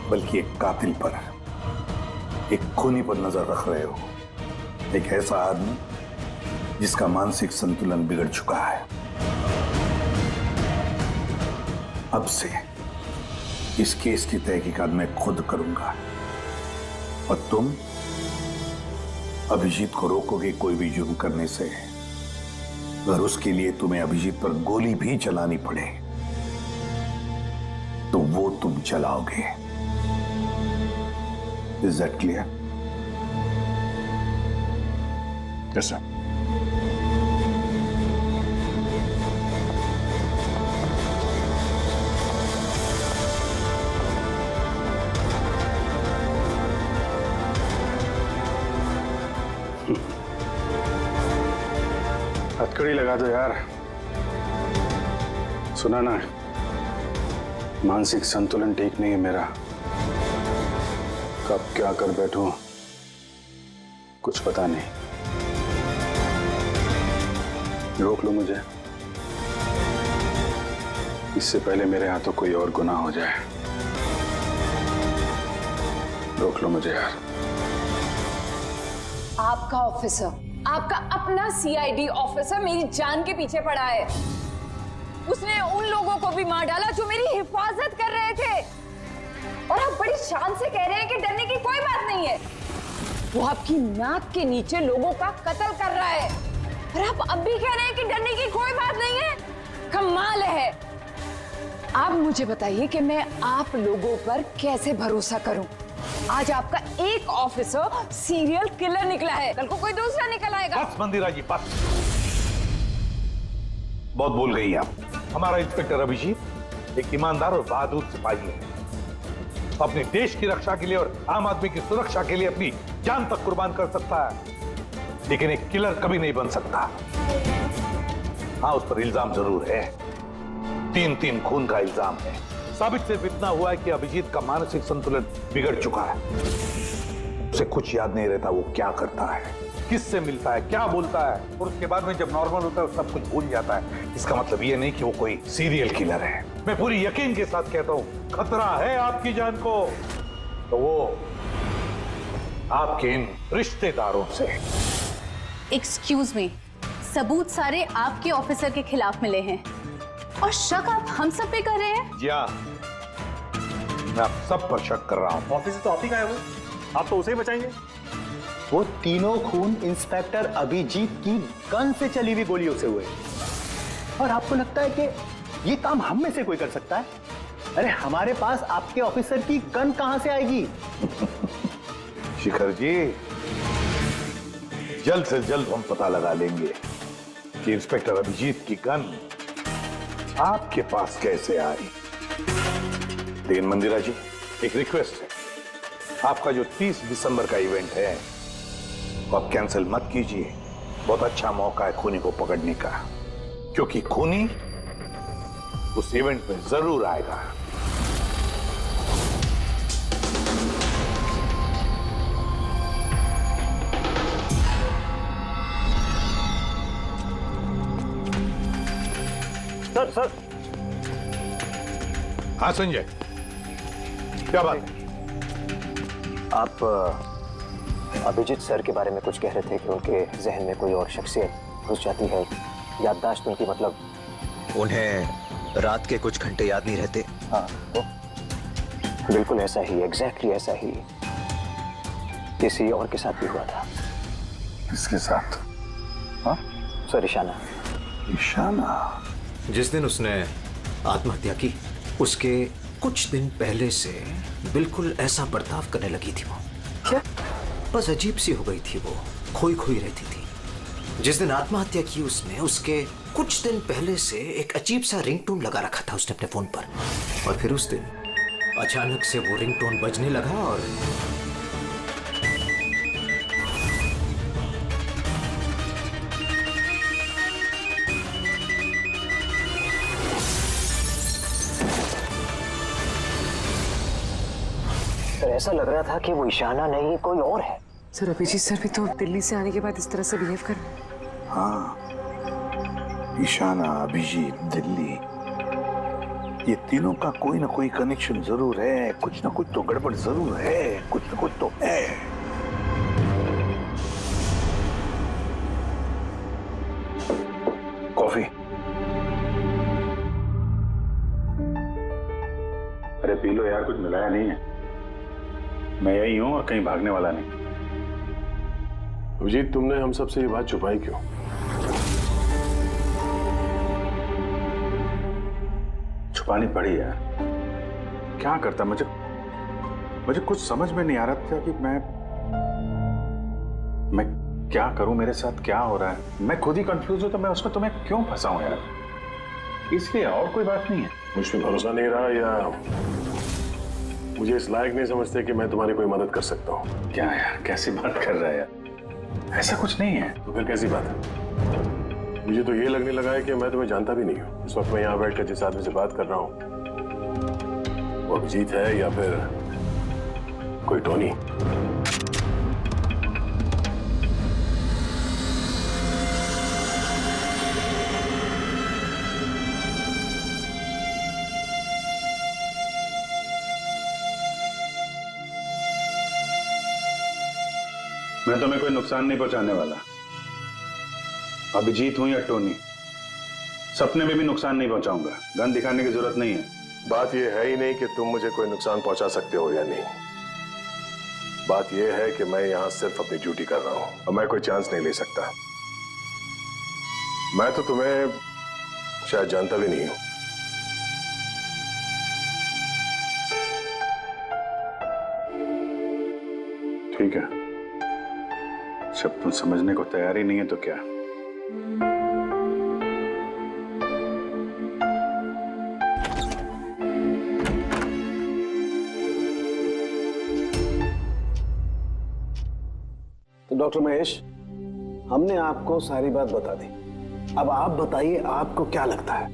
बल्कि एक कातिल पर, एक खूनी पर नजर रख रहे हो। एक ऐसा आदमी जिसका मानसिक संतुलन बिगड़ चुका है। अब से इस केस की तहकीकात मैं खुद करूंगा और तुम अभिजीत को रोकोगे कोई भी जुर्म करने से। अगर उसके लिए तुम्हें अभिजीत पर गोली भी चलानी पड़े तो वो तुम चलाओगे। Is that clear? Yes sir. हथकड़ी लगा दो यार। सुना ना, मानसिक संतुलन ठीक नहीं है मेरा। कब क्या कर बैठूं कुछ पता नहीं। रोक लो मुझे, इससे पहले मेरे हाथों कोई और गुनाह हो जाए। रोक लो मुझे यार। आपका ऑफिसर, आपका अपना सीआईडी ऑफिसर मेरी जान के पीछे पड़ा है। उसने उन लोगों को भी मार डाला जो मेरी हिफाजत कर रहे थे, और आप बड़ी शान से कह रहे हैं कि डरने की कोई बात नहीं है। वो आपकी नाक के नीचे लोगों का कत्ल कर रहा है और आप अब भी कह रहे हैं कि डरने की कोई बात नहीं है। कमाल है। आप मुझे बताइए कि मैं आप लोगों पर कैसे भरोसा करूं। आज आपका एक ऑफिसर सीरियल किलर निकला है, कल को कोई दूसरा निकल आएगा। बस मंदिरा जी बस, बहुत बोल गई आप। हमारा इंस्पेक्टर अभिजीत एक ईमानदार और बहादुर सिपाही है। अपने देश की रक्षा के लिए और आम आदमी की सुरक्षा के लिए अपनी जान तक कुर्बान कर सकता है, लेकिन एक किलर कभी नहीं बन सकता। हाँ, उस पर इल्जाम जरूर है, 3 खून का इल्जाम है। साबित सिर्फ इतना हुआ है कि अभिजीत का मानसिक संतुलन बिगड़ चुका है। उसे कुछ याद नहीं रहता वो क्या करता है, किससे मिलता है, क्या बोलता है, और उसके बाद में जब नॉर्मल होता है सब कुछ भूल जाता है। इसका मतलब ये नहीं कि वो कोई सीरियल किलर है। मैं पूरी यकीन के साथ कहता हूं, खतरा है आपकी जान को तो वो आपके इन रिश्तेदारों से। एक्सक्यूज मी, सबूत सारे आपके ऑफिसर के खिलाफ मिले हैं और शक आप हम सब पे कर रहे हैं। जी हाँ, मैं आप सब पर शक कर रहा हूं। ऑफिसर तो आप ही का है, वो आप तो उसे ही बचाएंगे। वो तीनों खून इंस्पेक्टर अभिजीत की गन से चली हुई गोलियों से हुए, और आपको लगता है कि ये काम हम में से कोई कर सकता है? अरे हमारे पास आपके ऑफिसर की गन कहां से आएगी? शिखर जी, जल्द से जल्द हम पता लगा लेंगे कि इंस्पेक्टर अभिजीत की गन आपके पास कैसे आई। लेकिन मंदिरा जी, एक रिक्वेस्ट है, आपका जो 30 दिसंबर का इवेंट है वो आप कैंसिल मत कीजिए। बहुत अच्छा मौका है खूनी को पकड़ने का, क्योंकि खूनी उस इवेंट में जरूर आएगा। सर हाँ संजय, क्या बात है? आप अभिजीत सर के बारे में कुछ कह रहे थे कि उनके जहन में कोई और शख्सियत घुस जाती है, याददाश्त उनकी, मतलब उन्हें रात के कुछ घंटे याद नहीं रहते। हाँ, तो बिल्कुल ऐसा ही, एग्जैक्टली ऐसा ही किसी और के साथ भी हुआ था। किसके साथ? हाँ सर, ईशाना। ईशाना? जिस दिन उसने आत्महत्या की उसके कुछ दिन पहले से बिल्कुल ऐसा बर्ताव करने लगी थी वो। क्या? बस अजीब सी हो गई थी वो, खोई खोई रहती थी। जिस दिन आत्महत्या की उसने, उसके कुछ दिन पहले से एक अजीब सा रिंगटोन लगा रखा था उसने अपने फोन पर, और फिर उस दिन अचानक से वो रिंगटोन बजने लगा और ऐसा लग रहा था कि वो ईशाना नहीं कोई और है। सर अभिजीत सर भी तो दिल्ली से आने के बाद इस तरह से बिहेव कर रहे हैं। हाँ, ईशाना, अभिजीत, दिल्ली, ये तीनों का कोई ना कोई कनेक्शन जरूर है। कुछ ना कुछ तो गड़बड़ जरूर है, कुछ ना कुछ तो है। पी लो यार, कुछ मिलाया नहीं है। मैं यही हूं और कहीं भागने वाला नहीं। अभिजीत, तुमने हम सबसे ये बात छुपाई क्यों? छुपानी पड़ी यार, क्या करता। मुझे कुछ समझ में नहीं आ रहा था कि मैं क्या करूं, मेरे साथ क्या हो रहा है। मैं खुद ही कंफ्यूज हूं, तो मैं उसमें तुम्हें क्यों फंसाऊं यार, इसलिए और कोई बात नहीं है। मुझ पे भरोसा नहीं रहा या मुझे इस लायक नहीं समझते कि मैं तुम्हारी कोई मदद कर सकता हूँ? क्या यार, कैसी बात कर रहा है यार, ऐसा कुछ नहीं है। तो फिर कैसी बात है? मुझे तो ये लगने लगा है कि मैं तुम्हें जानता भी नहीं हूँ। इस वक्त मैं यहाँ बैठकर जिस आदमी से बात कर रहा हूँ वो अभिजीत है या फिर कोई टोनी। मैं तुम्हें कोई नुकसान नहीं पहुंचाने वाला। अभिजीत हूं या टोनी, सपने में भी नुकसान नहीं पहुंचाऊंगा। गन दिखाने की जरूरत नहीं है। बात यह है ही नहीं कि तुम मुझे कोई नुकसान पहुंचा सकते हो या नहीं। बात यह है कि मैं यहां सिर्फ अपनी ड्यूटी कर रहा हूं और मैं कोई चांस नहीं ले सकता। मैं तो तुम्हें शायद जानता भी नहीं हूं। ठीक है, जब तुम समझने को तैयार ही नहीं है तो क्या। तो डॉक्टर महेश, हमने आपको सारी बात बता दी। अब आप बताइए, आपको क्या लगता है?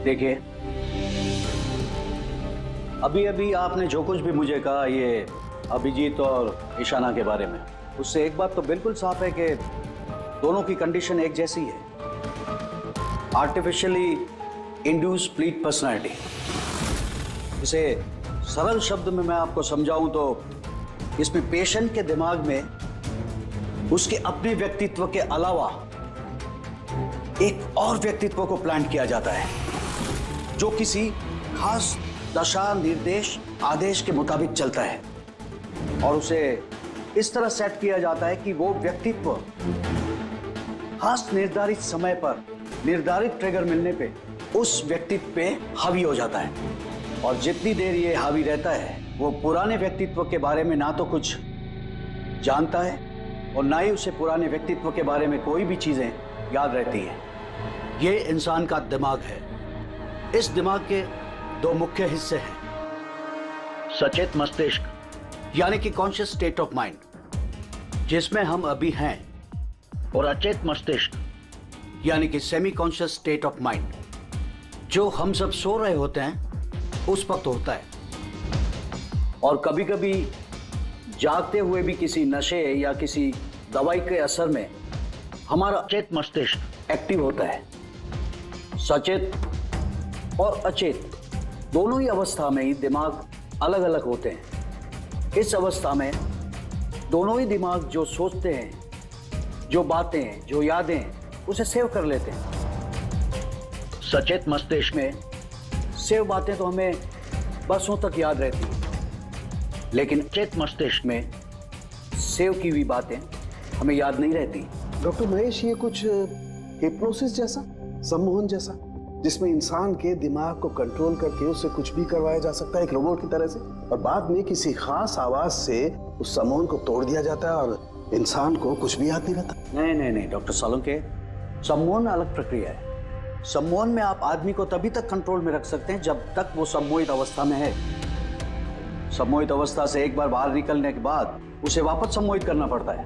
देखिए, अभी अभी आपने जो कुछ भी मुझे कहा ये अभिजीत और ईशाना के बारे में, उससे एक बात तो बिल्कुल साफ है कि दोनों की कंडीशन एक जैसी है। Artificially induce split personality. इसे सरल शब्द में मैं आपको समझाऊं तो इसमें पेशेंट के दिमाग में उसके अपने व्यक्तित्व के अलावा एक और व्यक्तित्व को प्लांट किया जाता है जो किसी खास दशा, निर्देश, आदेश के मुताबिक चलता है, और उसे इस तरह सेट किया जाता है कि वो व्यक्तित्व खास निर्धारित समय पर निर्धारित ट्रिगर मिलने पे उस व्यक्तित्व पे हावी हो जाता है। और जितनी देर ये हावी रहता है वो पुराने व्यक्तित्व के बारे में ना तो कुछ जानता है और ना ही उसे पुराने व्यक्तित्व के बारे में कोई भी चीजें याद रहती हैं। ये इंसान का दिमाग है। इस दिमाग के दो मुख्य हिस्से हैं, सचेत मस्तिष्क यानी कि कॉन्शियस स्टेट ऑफ माइंड, जिसमें हम अभी हैं, और अचेत मस्तिष्क यानी कि semi conscious state of mind, जो हम सब सो रहे होते हैं उस वक्त होता है। और कभी कभी जागते हुए भी किसी नशे या किसी दवाई के असर में हमारा अचेत मस्तिष्क एक्टिव होता है। सचेत और अचेत दोनों ही अवस्था में ही दिमाग अलग अलग होते हैं। इस अवस्था में दोनों ही दिमाग जो सोचते हैं, जो बातें, जो यादें, उसे सेव कर लेते हैं। सचेत मस्तिष्क में सेव बातें तो हमें बरसों तक याद रहती हैं, लेकिन अचेत मस्तिष्क में सेव की हुई बातें हमें याद नहीं रहती। डॉक्टर महेश, ये कुछ हिप्नोसिस जैसा, सम्मोहन जैसा, जिसमें इंसान के दिमाग को कंट्रोल करके उससे कुछ भी करवाया जा सकता है एक रोबोट की तरह से, और बाद में किसी खास आवाज से उस सम्मोहन को तोड़ दिया जाता है और इंसान को कुछ भी याद नहीं रहता। नहीं डॉक्टर सालुंके, सम्मोहन अलग प्रक्रिया है। सम्मोहन में आप आदमी को तभी तक कंट्रोल में रख सकते हैं जब तक वो सम्मोहित अवस्था में है। सम्मोहित अवस्था से एक बार बाहर निकलने के बाद उसे वापस सम्मोहित करना पड़ता है।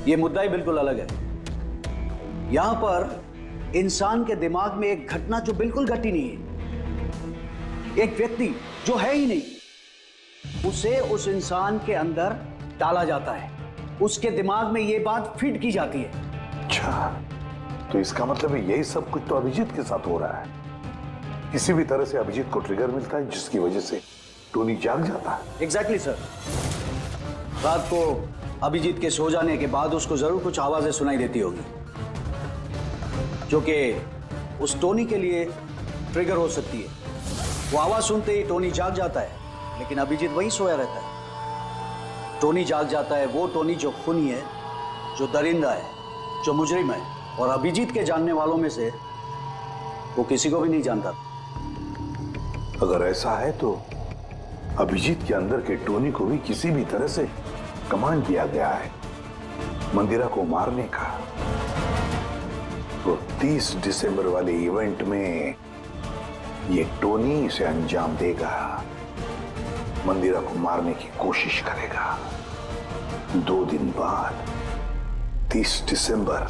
ये मुद्दा ही बिल्कुल अलग है। यहां पर इंसान के दिमाग में एक घटना जो बिल्कुल घटी नहीं है, एक व्यक्ति जो है ही नहीं, उसे उस इंसान के अंदर डाला जाता है। उसके दिमाग में यह बात फिट की जाती है। अच्छा, तो इसका मतलब है यही सब कुछ तो अभिजीत के साथ हो रहा है। किसी भी तरह से अभिजीत को ट्रिगर मिलता है जिसकी वजह से टोनी जाग जाता है। Exactly sir. रात को अभिजीत के सो जाने के बाद उसको जरूर कुछ आवाजें सुनाई देती होगी जो कि उस टोनी के लिए ट्रिगर हो सकती है। वो आवाज सुनते ही टोनी जाग जाता है, लेकिन अभिजीत वहीं सोया रहता है। टोनी जाग जाता है वो टोनी जो खूनी है, जो दरिंदा है, जो मुजरिम है, और अभिजीत के जानने वालों में से वो किसी को भी नहीं जानता। अगर ऐसा है तो अभिजीत के अंदर के टोनी को भी किसी भी तरह से कमांड दिया गया है मंदिरा को मारने का। तो 30 दिसंबर वाले इवेंट में ये टोनी इसे अंजाम देगा, मंदिरा को मारने की कोशिश करेगा। 2 दिन बाद 30 दिसंबर।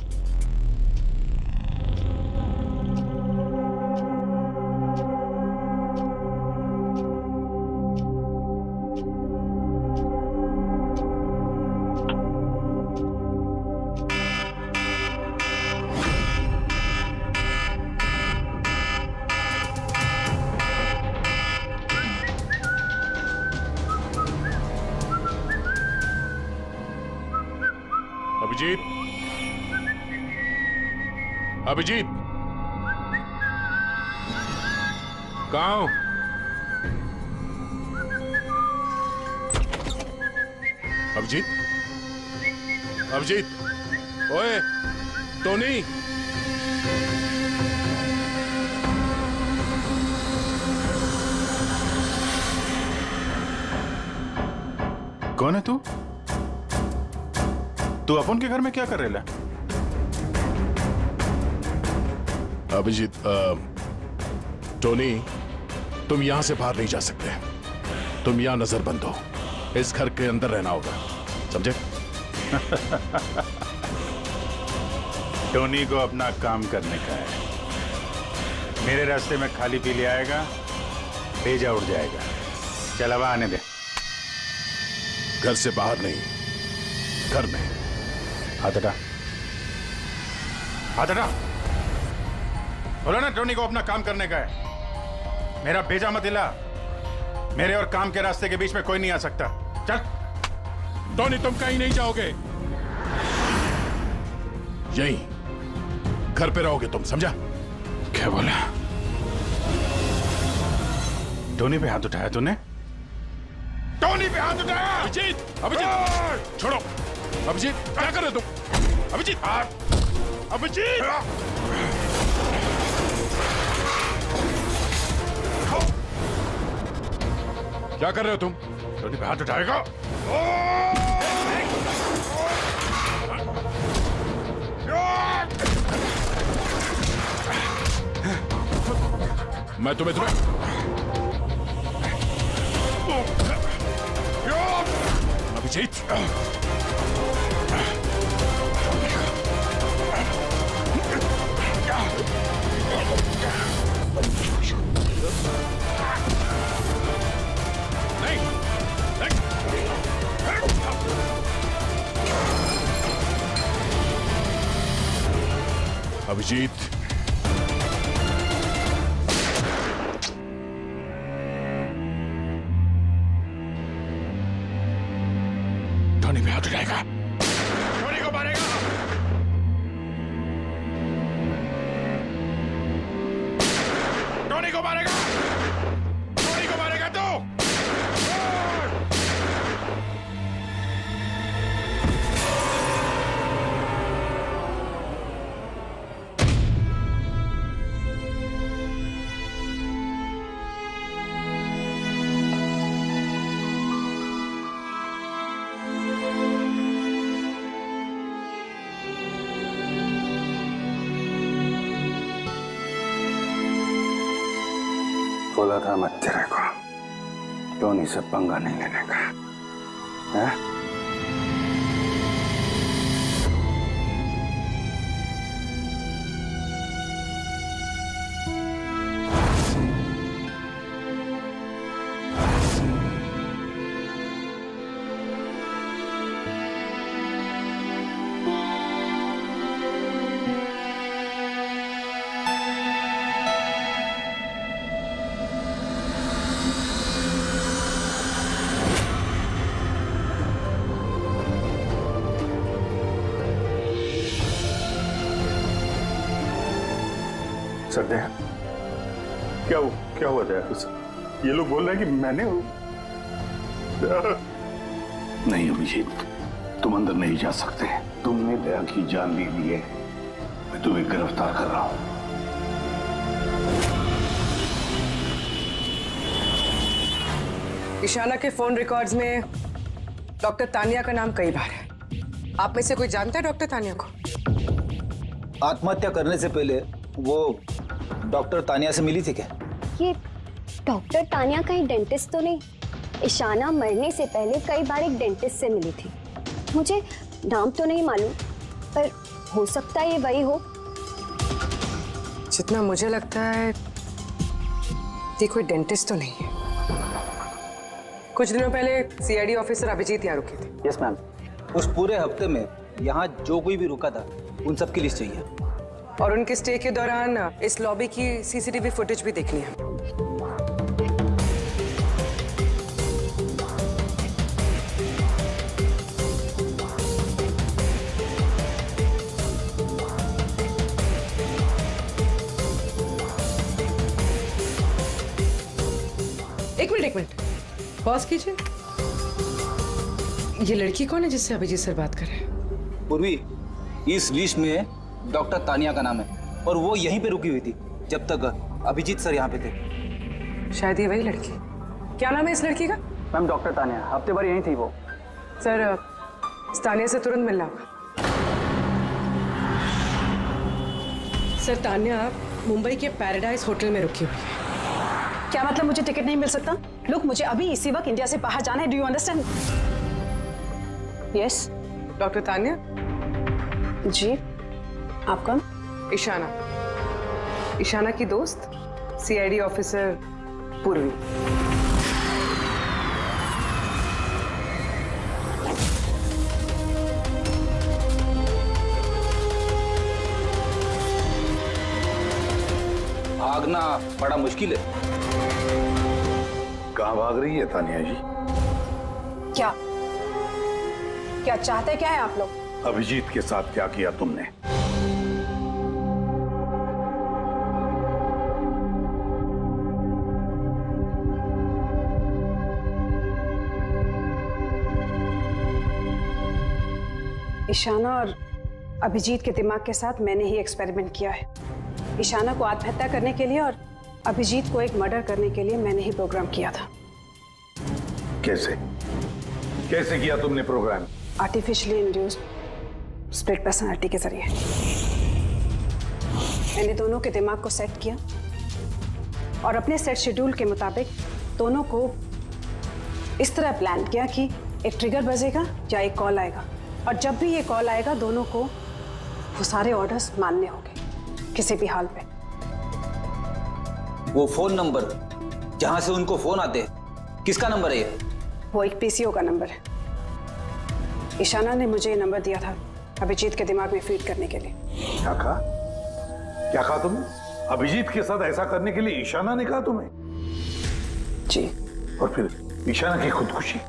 अभिजीत, अभिजीत, कहाँ हो? अभिजीत, अभिजीत, ओए, टोनी। कौन है तू? तू अपन के घर में क्या कर रहे ला? अभिजीत, टोनी, तुम यहां से बाहर नहीं जा सकते। तुम यहां नजरबंद हो। इस घर के अंदर रहना होगा, समझे? टोनी को अपना काम करने का है। मेरे रास्ते में खाली पीली आएगा, भेजा उड़ जाएगा। चल अब आने दे। घर से बाहर नहीं, घर में। हाथ हटा, हाथ हटा। बोलो ना टोनी को अपना काम करने का है। मेरा भेजा मत हिला। मेरे और काम के रास्ते के बीच में कोई नहीं आ सकता। चल। टोनी, तुम कहीं नहीं जाओगे। यहीं घर पे रहोगे तुम, समझा? क्या बोला? टोनी पे हाथ उठाया तूने? टोनी पे हाथ उठाया? अभिजीत, अभिजीत, छोड़ो। अभिजीत, क्या कर रहे हो तुम? अभिजीत, अभिजीत, क्या कर रहे हो तुम? टोनी पे हाथ उठाएगा? मैं तुम्हें अभिजीत, अभिजीत, टोनी पे हाथ उठाएगा, टोनी को मारेगा। टोनी को मारेगा, टोनी को मारेगा तू। बोला था मत तेरे को टोनी से पंगा नहीं लेने का, है? कर दे। क्या हुआ दया? ये लोग बोल रहे हैं कि मैंने नहीं अभिजीत, तुम अंदर नहीं जा सकते। तुमने दया की जान ले ली है, मैं तुम्हें गिरफ्तार कर रहा हूं। ईशाना के फोन रिकॉर्ड्स में डॉक्टर तानिया का नाम कई बार है। आप में से कोई जानता है डॉक्टर तानिया को? आत्महत्या करने से पहले वो डॉक्टर तानिया से मिली थी क्या? ये डॉक्टर तानिया का ही डेंटिस्ट तो नहीं। ईशाना मरने से पहले कई बार एक डेंटिस्ट से मिली थी। मुझे नाम तो नहीं मालूम, पर हो सकता है ये वही हो। जितना मुझे लगता है ये कोई डेंटिस्ट तो नहीं है। कुछ दिनों पहले सीआईडी ऑफिसर अभिजीत यहाँ रुके थे। Yes ma'am. उस पूरे हफ्ते में यहाँ जो कोई भी रुका था उन सब की लिस्ट चाहिए, और उनके स्टे के दौरान इस लॉबी की सीसीटीवी फुटेज भी देखनी है। एक मिनट पॉज कीजिए। ये लड़की कौन है जिससे अभिजीत सर बात कर रहे हैं? पूर्वी, इस लिस्ट में डॉक्टर तानिया का नाम है और वो यहीं पे रुकी हुई थी जब तक अभिजीत सर यहाँ पे थे। शायद ये वही लड़की। क्या नाम है इस लड़की का? मैम डॉक्टर तानिया, हफ्ते भर यहीं थी वो। सर तानिया से तुरंत मिलना होगा। सर तानिया मुंबई के पैराडाइज होटल में रुकी हुई है। क्या मतलब मुझे टिकट नहीं मिल सकता? लोग, मुझे अभी इसी वक्त इंडिया से बाहर जाना है। Do you understand? Yes. Doctor Tania? जी, आप कौन? ईशाना की दोस्त, सीआईडी ऑफिसर पूर्वी। भागना बड़ा मुश्किल है। कहाँ भाग रही है तानिया जी? क्या चाहते क्या है आप लोग? अभिजीत के साथ क्या किया तुमने? ईशाना और अभिजीत के दिमाग के साथ मैंने ही एक्सपेरिमेंट किया है। ईशाना को आत्महत्या करने के लिए और अभिजीत को एक मर्डर करने के लिए मैंने ही प्रोग्राम किया था। कैसे किया तुमने program? Artificially induced split personality के जरिए मैंने दोनों के दिमाग को सेट किया और अपने सेट शेड्यूल के मुताबिक दोनों को इस तरह प्लान किया कि एक ट्रिगर बजेगा या एक कॉल आएगा, और जब भी ये कॉल आएगा दोनों को वो सारे ऑर्डर्स मानने होंगे किसी भी हाल पे। वो फोन नंबर जहां से उनको फोन आते हैं, किसका नंबर है ये? वो एक पीसीओ का नंबर है। ईशाना ने मुझे ये नंबर दिया था अभिजीत के दिमाग में फीड करने के लिए। क्या कहा तुमने? अभिजीत के साथ ऐसा करने के लिए ईशाना ने कहा तुम्हें? जी। और फिर ईशाना की खुदकुशी,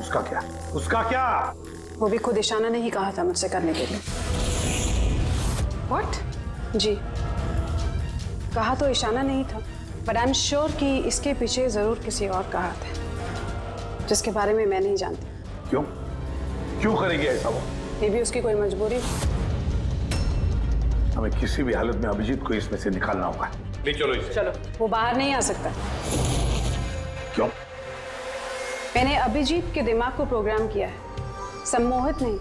उसका क्या? वो भी खुद ईशाना ने ही कहा था मुझसे करने के लिए। What? जी, कहा तो ईशाना नहीं था, बट आई एम श्योर कि इसके पीछे जरूर किसी और का हाथ है जिसके बारे में मैं नहीं जानती। क्यों करेगी ऐसा वो? ये भी उसकी कोई मजबूरी। हमें किसी भी हालत में अभिजीत को इसमें से निकालना होगा। ले चलो इसे। चलो। वो बाहर नहीं आ सकता। क्यों? मैंने अभिजीत के दिमाग को प्रोग्राम किया है, सम्मोहित नहीं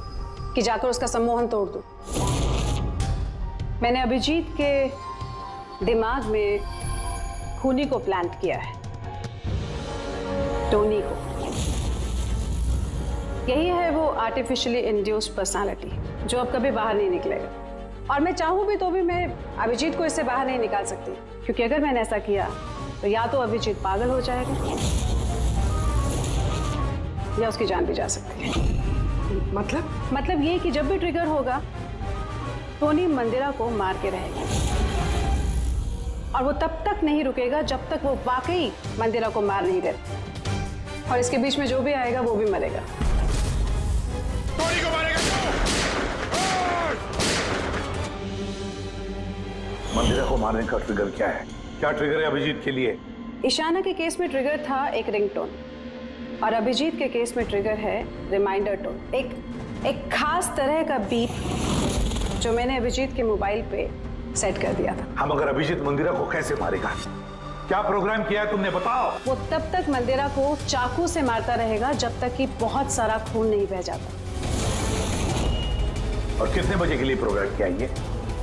कि जाकर उसका सम्मोहन तोड़ दूं। मैंने अभिजीत के दिमाग में खूनी को प्लांट किया है, टोनी को। यही है वो आर्टिफिशियली इंड्यूस्ड पर्सनालिटी जो अब कभी बाहर नहीं निकलेगा, और मैं चाहूं भी तो भी मैं अभिजीत को इससे बाहर नहीं निकाल सकती, क्योंकि अगर मैंने ऐसा किया तो या तो अभिजीत पागल हो जाएगा या उसकी जान भी जा सकती है। मतलब ये कि जब भी ट्रिगर होगा टोनी मंदिरा को मार के रहेगा, और वो तब तक नहीं रुकेगा जब तक वो वाकई मंदिरा को मार नहीं देता, और इसके बीच में जो भी आएगा वो भी मरेगा। मंदिरा को मारने का ट्रिगर क्या है? क्या ट्रिगर है अभिजीत के लिए? ईशाना के केस में ट्रिगर था एक रिंगटोन और अभिजीत के केस में ट्रिगर है रिमाइंडर टोन, एक खास तरह का बीप जो मैंने अभिजीत के मोबाइल पे सेट कर दिया था। हम अगर अभिजीत मंदिरा को कैसे मारेगा? क्या प्रोग्राम किया है तुमने, बताओ। वो तब तक मंदिरा को चाकू से मारता रहेगा जब तक कि बहुत सारा खून नहीं बह जाता। और कितने बजे के लिए प्रोग्राम किया ये?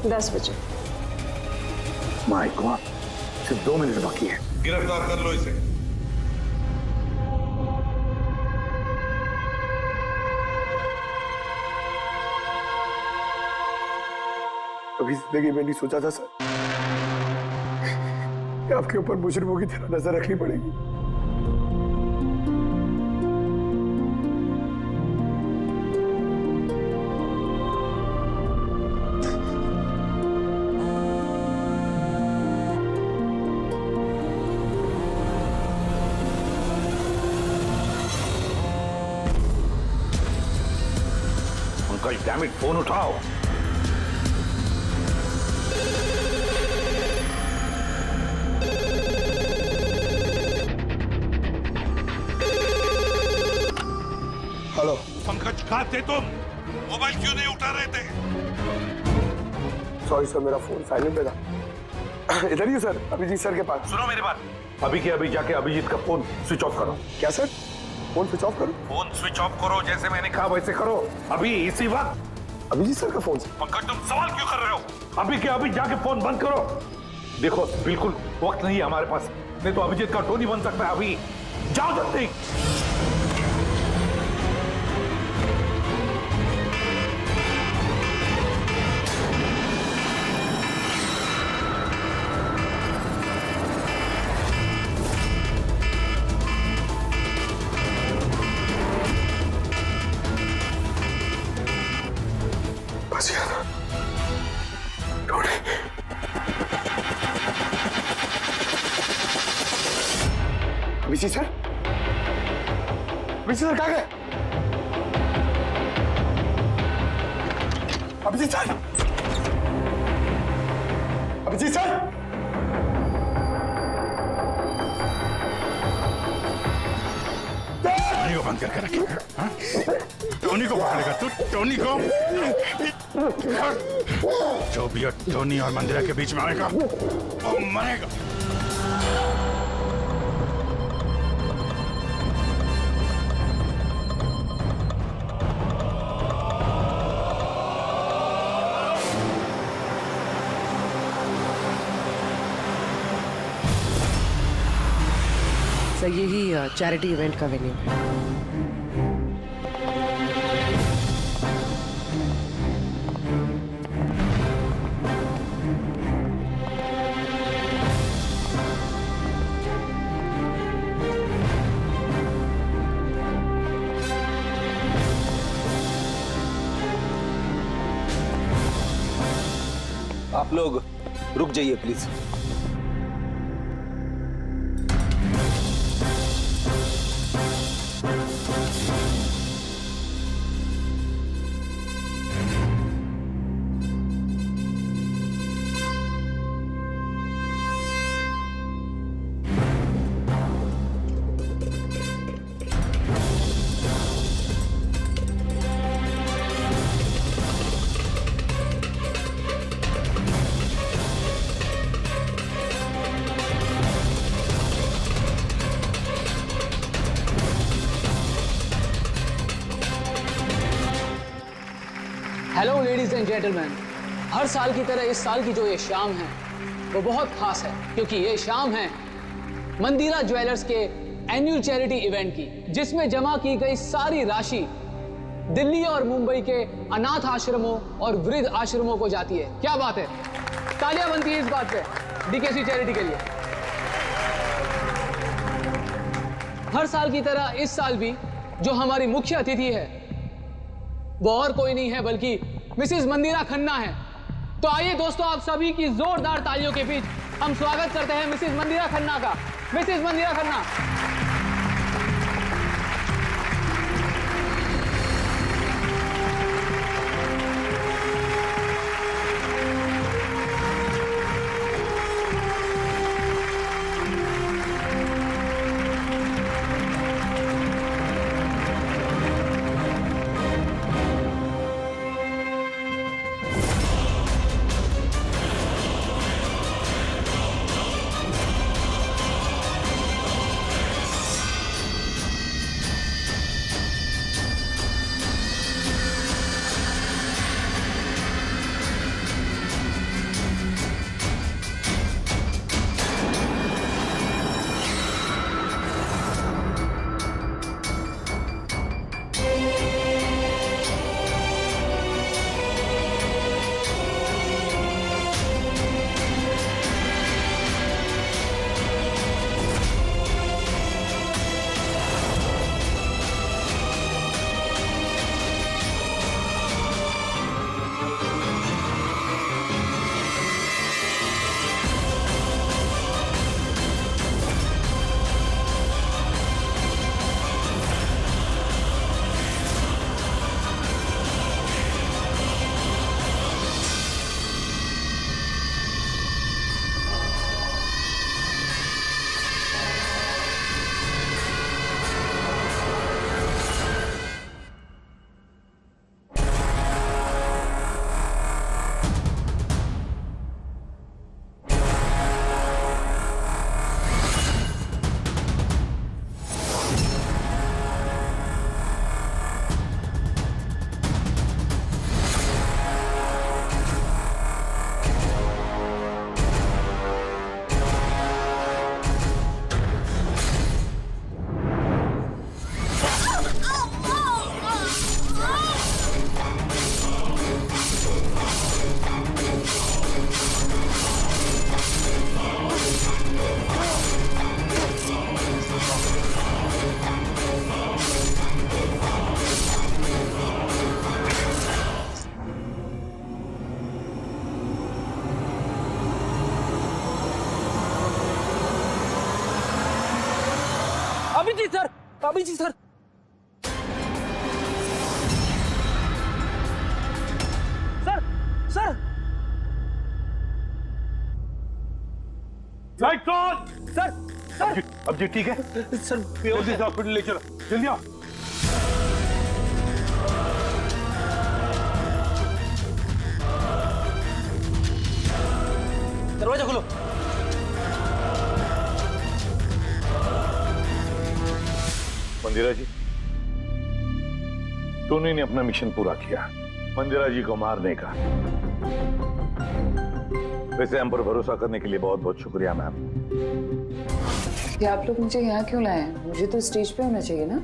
10 बजे। माय गॉड, सिर्फ 2 मिनट बाकी है। गिरफ्तार कर लो इसे। कभी जिंदगी में नहीं सोचा था सर कि आपके ऊपर मुजरिमों की तरह नजर रखनी पड़ेगी। उनका डैम इट, फोन उठाओ। हेलो पंकज, कहाँ थे तुम? मोबाइल क्यों नहीं उठा रहे थे? सॉरी सर, मेरा फोन साइलेंट पे था। इधर ही सर, अभिजीत सर के पास। सुनो मेरी बात, अभी के अभी जाके अभिजीत का फोन स्विच ऑफ करो। क्या सर? फोन स्विच ऑफ करो? फोन स्विच ऑफ करो, जैसे मैंने कहा वैसे करो, अभी इसी वक्त। अभिजीत सर का फोन? पंकज, तुम सवाल क्यों कर रहे हो? अभी के अभी जाके फोन बंद करो। देखो, बिल्कुल वक्त नहीं है हमारे पास, नहीं तो अभिजीत का टोनी बन सकता है। अभी जाओ जल्दी। अभिजीत सर, अभिजीत सर कहाँ गए? Abhijit sir, Abhijit sir, Tony को बंद करके रखे। टोनी को पकड़ेगा तू? टोनी को? जो भी टोनी और मंदिरा के बीच में आएगा वो मरेगा। सर यही चैरिटी इवेंट का वेन्यू है। आप लोग रुक जाइए please. Hello ladies and gentleman, हर साल की तरह इस साल की जो ये शाम है वो बहुत खास है, क्योंकि ये शाम है मंदिरा ज्वेलर्स के एनुअल चैरिटी इवेंट की, जिसमें जमा की गई सारी राशि दिल्ली और मुंबई के अनाथ आश्रमों और वृद्ध आश्रमों को जाती है। क्या बात है, तालियां बनती है इस बात पे डीकेसी चैरिटी के लिए। हर साल की तरह इस साल भी जो हमारी मुख्य अतिथि है वो और कोई नहीं है बल्कि मिसेस मंदिरा खन्ना है। तो आइए दोस्तों, आप सभी की जोरदार तालियों के बीच हम स्वागत करते हैं मिसेस मंदिरा खन्ना का। Mrs Mandira Khanna. Abhijit sir, Abhijit sir. Sir, sir. Light on. Sir, sir. अब जी ठीक है सर, जल्दी से हॉस्पिटल ले चलो, जल्दी आओ। दरवाजा खोलो। मंदिरा जी, टोनी ने अपना मिशन पूरा किया, मंदिरा जी को मारने का। वैसे हम पर भरोसा करने के लिए बहुत बहुत शुक्रिया मैम। कि आप लोग मुझे यहाँ क्यों लाए हैं? मुझे तो स्टेज पे होना चाहिए ना।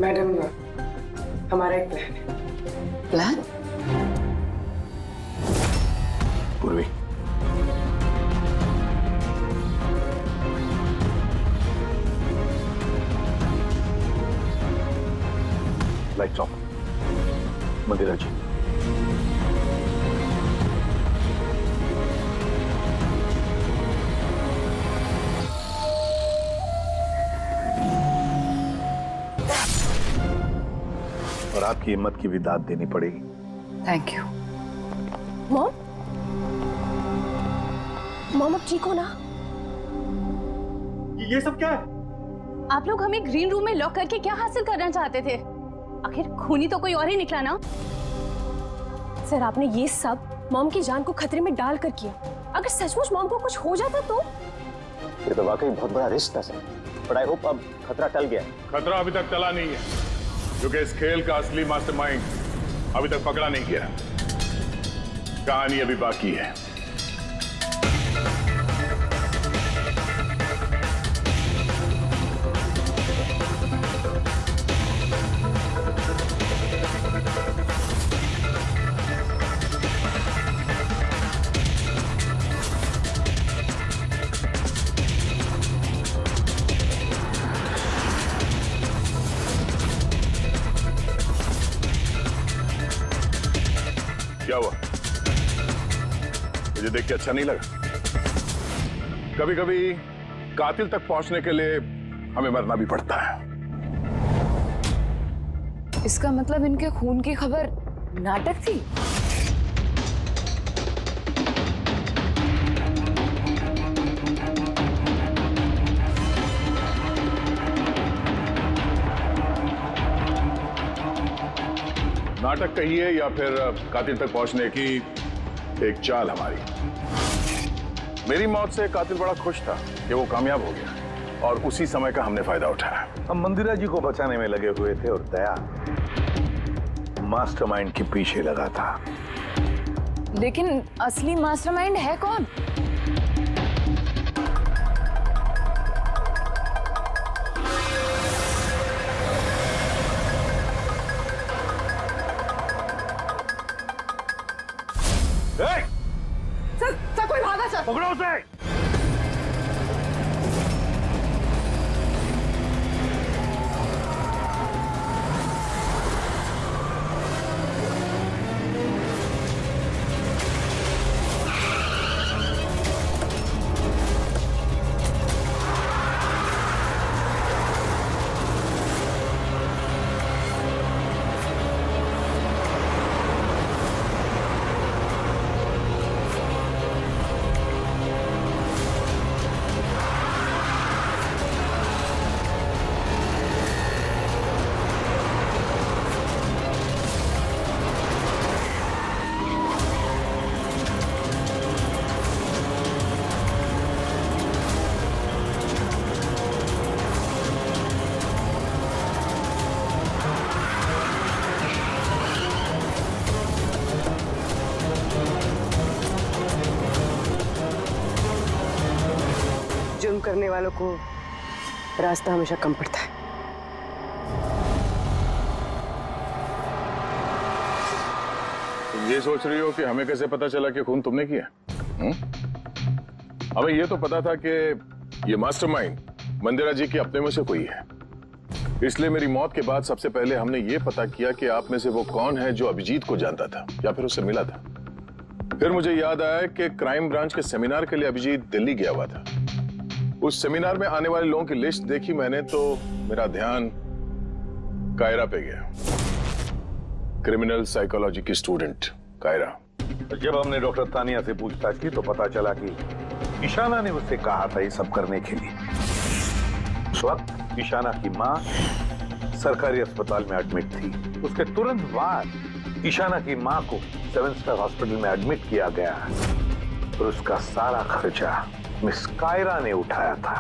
मैडम, हमारा एक प्लान है। प्लान? पूर्वी, लाइट्स ऑफ। मंदिरा जी, और आपकी हिम्मत की भी दाद देनी पड़ेगी। Thank you. मॉम, मॉम अब ठीक हो ना? ये सब क्या है? आप लोग हमें ग्रीन रूम में लॉक करके क्या हासिल करना चाहते थे? आखिर खूनी तो कोई और ही निकला ना। सर, आपने ये सब मॉम की जान को खतरे में डाल कर किया। अगर सचमुच मॉम को कुछ हो जाता तो? ये तो वाकई बहुत बड़ा रिस्क था सर, बट आई होप अब खतरा टल गया। खतरा अभी तक टला नहीं है, क्योंकि इस खेल का असली मास्टरमाइंड अभी तक पकड़ा नहीं गया। कहानी अभी बाकी है। क्या हुआ? मुझे देख के अच्छा नहीं लगा? कभी कभी कातिल तक पहुंचने के लिए हमें मरना भी पड़ता है। इसका मतलब इनके खून की खबर नाटक थी? नाटक कहिए या फिर कातिल तक पहुंचने की एक चाल हमारी। मेरी मौत से कातिल बड़ा खुश था कि वो कामयाब हो गया, और उसी समय का हमने फायदा उठाया। हम मंदिरा जी को बचाने में लगे हुए थे और दया मास्टरमाइंड के पीछे लगा था। लेकिन असली मास्टरमाइंड है कौन? सर, कोई भागा सर। पकड़ो उसे। जुर्म करने वालों को रास्ता हमेशा कम पड़ता है। तुम ये सोच रही हो कि हमें कैसे पता चला कि खून तुमने किया? हमें ये तो पता था कि ये मास्टरमाइंड मंदिरा जी के अपने में से कोई है, इसलिए मेरी मौत के बाद सबसे पहले हमने ये पता किया कि आप में से वो कौन है जो अभिजीत को जानता था या फिर उससे मिला था। फिर मुझे याद आया कि क्राइम ब्रांच के सेमिनार के लिए अभिजीत दिल्ली गया हुआ था। उस सेमिनार में आने वाले लोगों की लिस्ट देखी मैंने तो मेरा ध्यान कायरा पे गया। क्रिमिनल साइकोलॉजी की स्टूडेंट कायरा। जब हमने डॉक्टर तानिया से पूछताछ की तो पता चला कि ईशाना ने उससे कहा था ये सब करने के लिए। उस वक्त ईशाना की मां सरकारी अस्पताल में एडमिट थी। उसके तुरंत बाद ईशाना की मां को 7 स्टार हॉस्पिटल में एडमिट किया गया और उसका सारा खर्चा मिस कायरा ने उठाया था।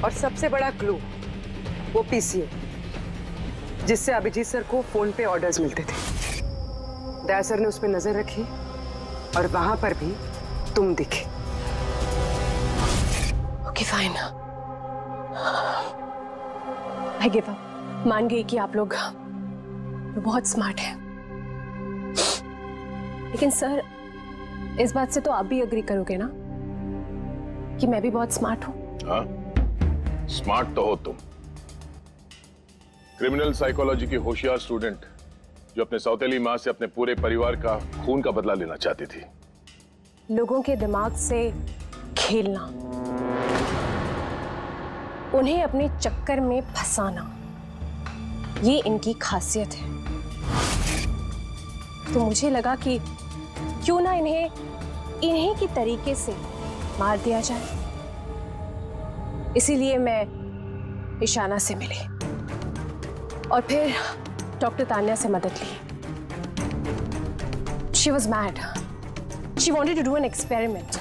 और सबसे बड़ा क्लू वो पीसीओ, जिससे अभिजीत सर को फोन पे ऑर्डर्स मिलते थे। दया सर ने उस पर नजर रखी और वहां पर भी तुम दिखे। Okay fine, I give up. मान गई कि आप लोग बहुत स्मार्ट हैं, लेकिन सर इस बात से तो आप भी एग्री करोगे ना कि मैं भी बहुत स्मार्ट हूं। हाँ, स्मार्ट तो हो तुम। क्रिमिनल साइकोलॉजी की होशियार स्टूडेंट जो अपने सौतेली मां से अपने पूरे परिवार का खून का बदला लेना चाहती थी। लोगों के दिमाग से खेलना, उन्हें अपने चक्कर में फंसाना, ये इनकी खासियत है। तो मुझे लगा कि क्यों ना इन्हीं की तरीके से मार दिया जाए। इसीलिए मैं ईशाना से मिली और फिर डॉक्टर तानिया से मदद ली। She was mad. She wanted to do an experiment.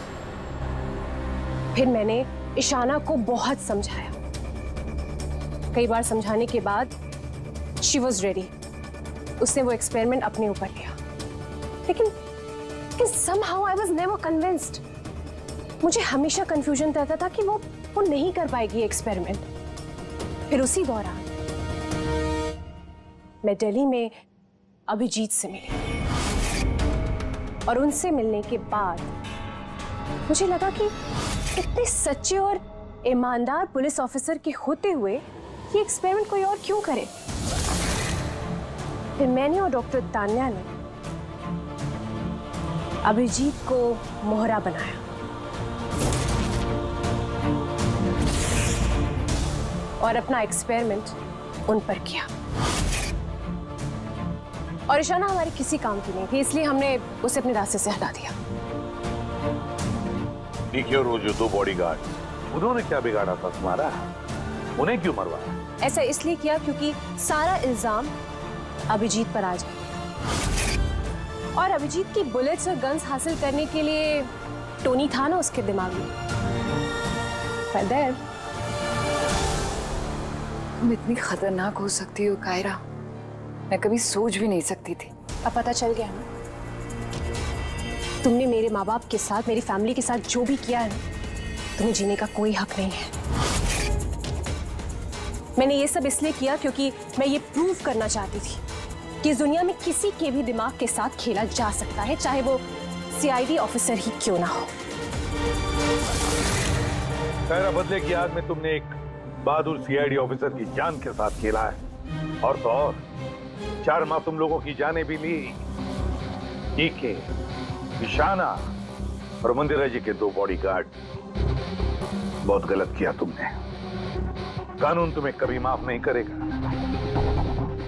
फिर मैंने ईशाना को बहुत समझाया। कई बार समझाने के बाद she was ready. उसने वो एक्सपेरिमेंट अपने ऊपर लिया। लेकिन somehow I was never convinced. मुझे हमेशा कंफ्यूजन रहता था कि वो नहीं कर पाएगी एक्सपेरिमेंट। फिर उसी दौरान मैं दिल्ली में अभिजीत से मिली और उनसे मिलने के बाद मुझे लगा कि इतने सच्चे और ईमानदार पुलिस ऑफिसर के होते हुए ये एक्सपेरिमेंट कोई और क्यों करे। फिर मैंने और डॉक्टर तान्या ने अभिजीत को मोहरा बनाया और अपना एक्सपेरिमेंट उन पर किया। और ईशाना हमारे किसी काम की नहीं थी, इसलिए हमने उसे अपने रास्ते से हटा दिया। ठीक है, और वो जो 2 बॉडीगार्ड, उन्होंने क्या बिगाड़ा था तुम्हारा? उन्हें क्यों मरवाया? ऐसा इसलिए किया क्योंकि सारा इल्जाम अभिजीत पर आ जाए और अभिजीत की बुलेट्स और गन्स हासिल करने के लिए टोनी था ना उसके दिमाग में। तुम इतनी खतरनाक हो सकती हो कायरा, मैं कभी सोच भी नहीं सकती थी। अब पता चल गया ना, तुमने मेरे माँ बाप के साथ, मेरी फैमिली के साथ जो भी किया है ना, तुम्हें जीने का कोई हक नहीं है। मैंने ये सब इसलिए किया क्योंकि मैं ये प्रूव करना चाहती थी कि इस दुनिया में किसी के भी दिमाग के साथ खेला जा सकता है, चाहे वो सीआईडी ऑफिसर ही क्यों ना हो। कायरा, बदले की याद में तुमने एक बहादुर सीआईडी ऑफिसर की जान के साथ खेला है, और तो और 4 माह तुम लोगों की जानें भी ली। ठीक है, ईशाना और मंदिरा जी के 2 बॉडीगार्ड, बहुत गलत किया तुमने। कानून तुम्हें कभी माफ नहीं करेगा,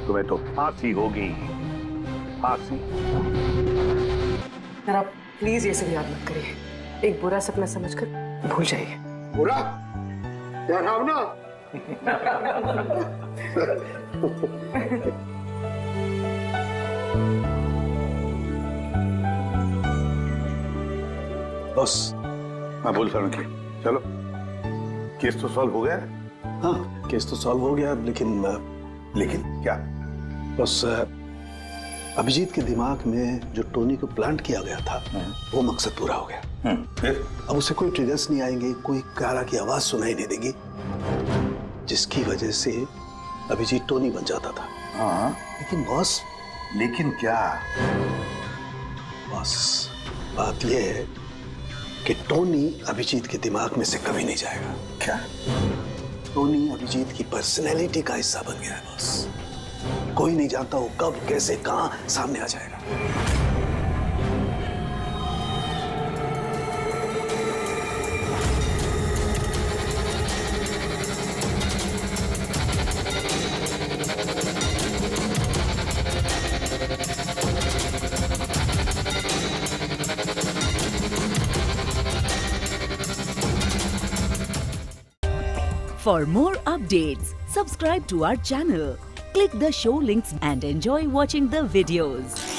तुम्हें तो फांसी होगी, फांसी। सर आप प्लीज ये सब याद मत करिए, एक बुरा सपना समझकर भूल जाइए। बुरा क्या नाम ना? बस मैं बोलता हूँ कि चलो, केस तो सॉल्व हो गया। हाँ, केस तो सॉल्व हो गया, लेकिन क्या? बस अभिजीत के दिमाग में जो टोनी को प्लांट किया गया था वो मकसद पूरा हो गया। फिर अब उसे कोई ट्रिगर्स नहीं आएंगे, कोई कारा की आवाज सुनाई नहीं देगी, जिसकी वजह से अभिजीत टोनी बन जाता था। हाँ, लेकिन बॉस, लेकिन क्या? बॉस बात यह है कि टोनी अभिजीत के दिमाग में से कभी नहीं जाएगा। क्या? टोनी अभिजीत की पर्सनैलिटी का हिस्सा बन गया है बॉस। कोई नहीं जानता वो कब, कैसे, कहां सामने आ जाएगा। For more updates, subscribe to our channel, click the show links and enjoy watching the videos.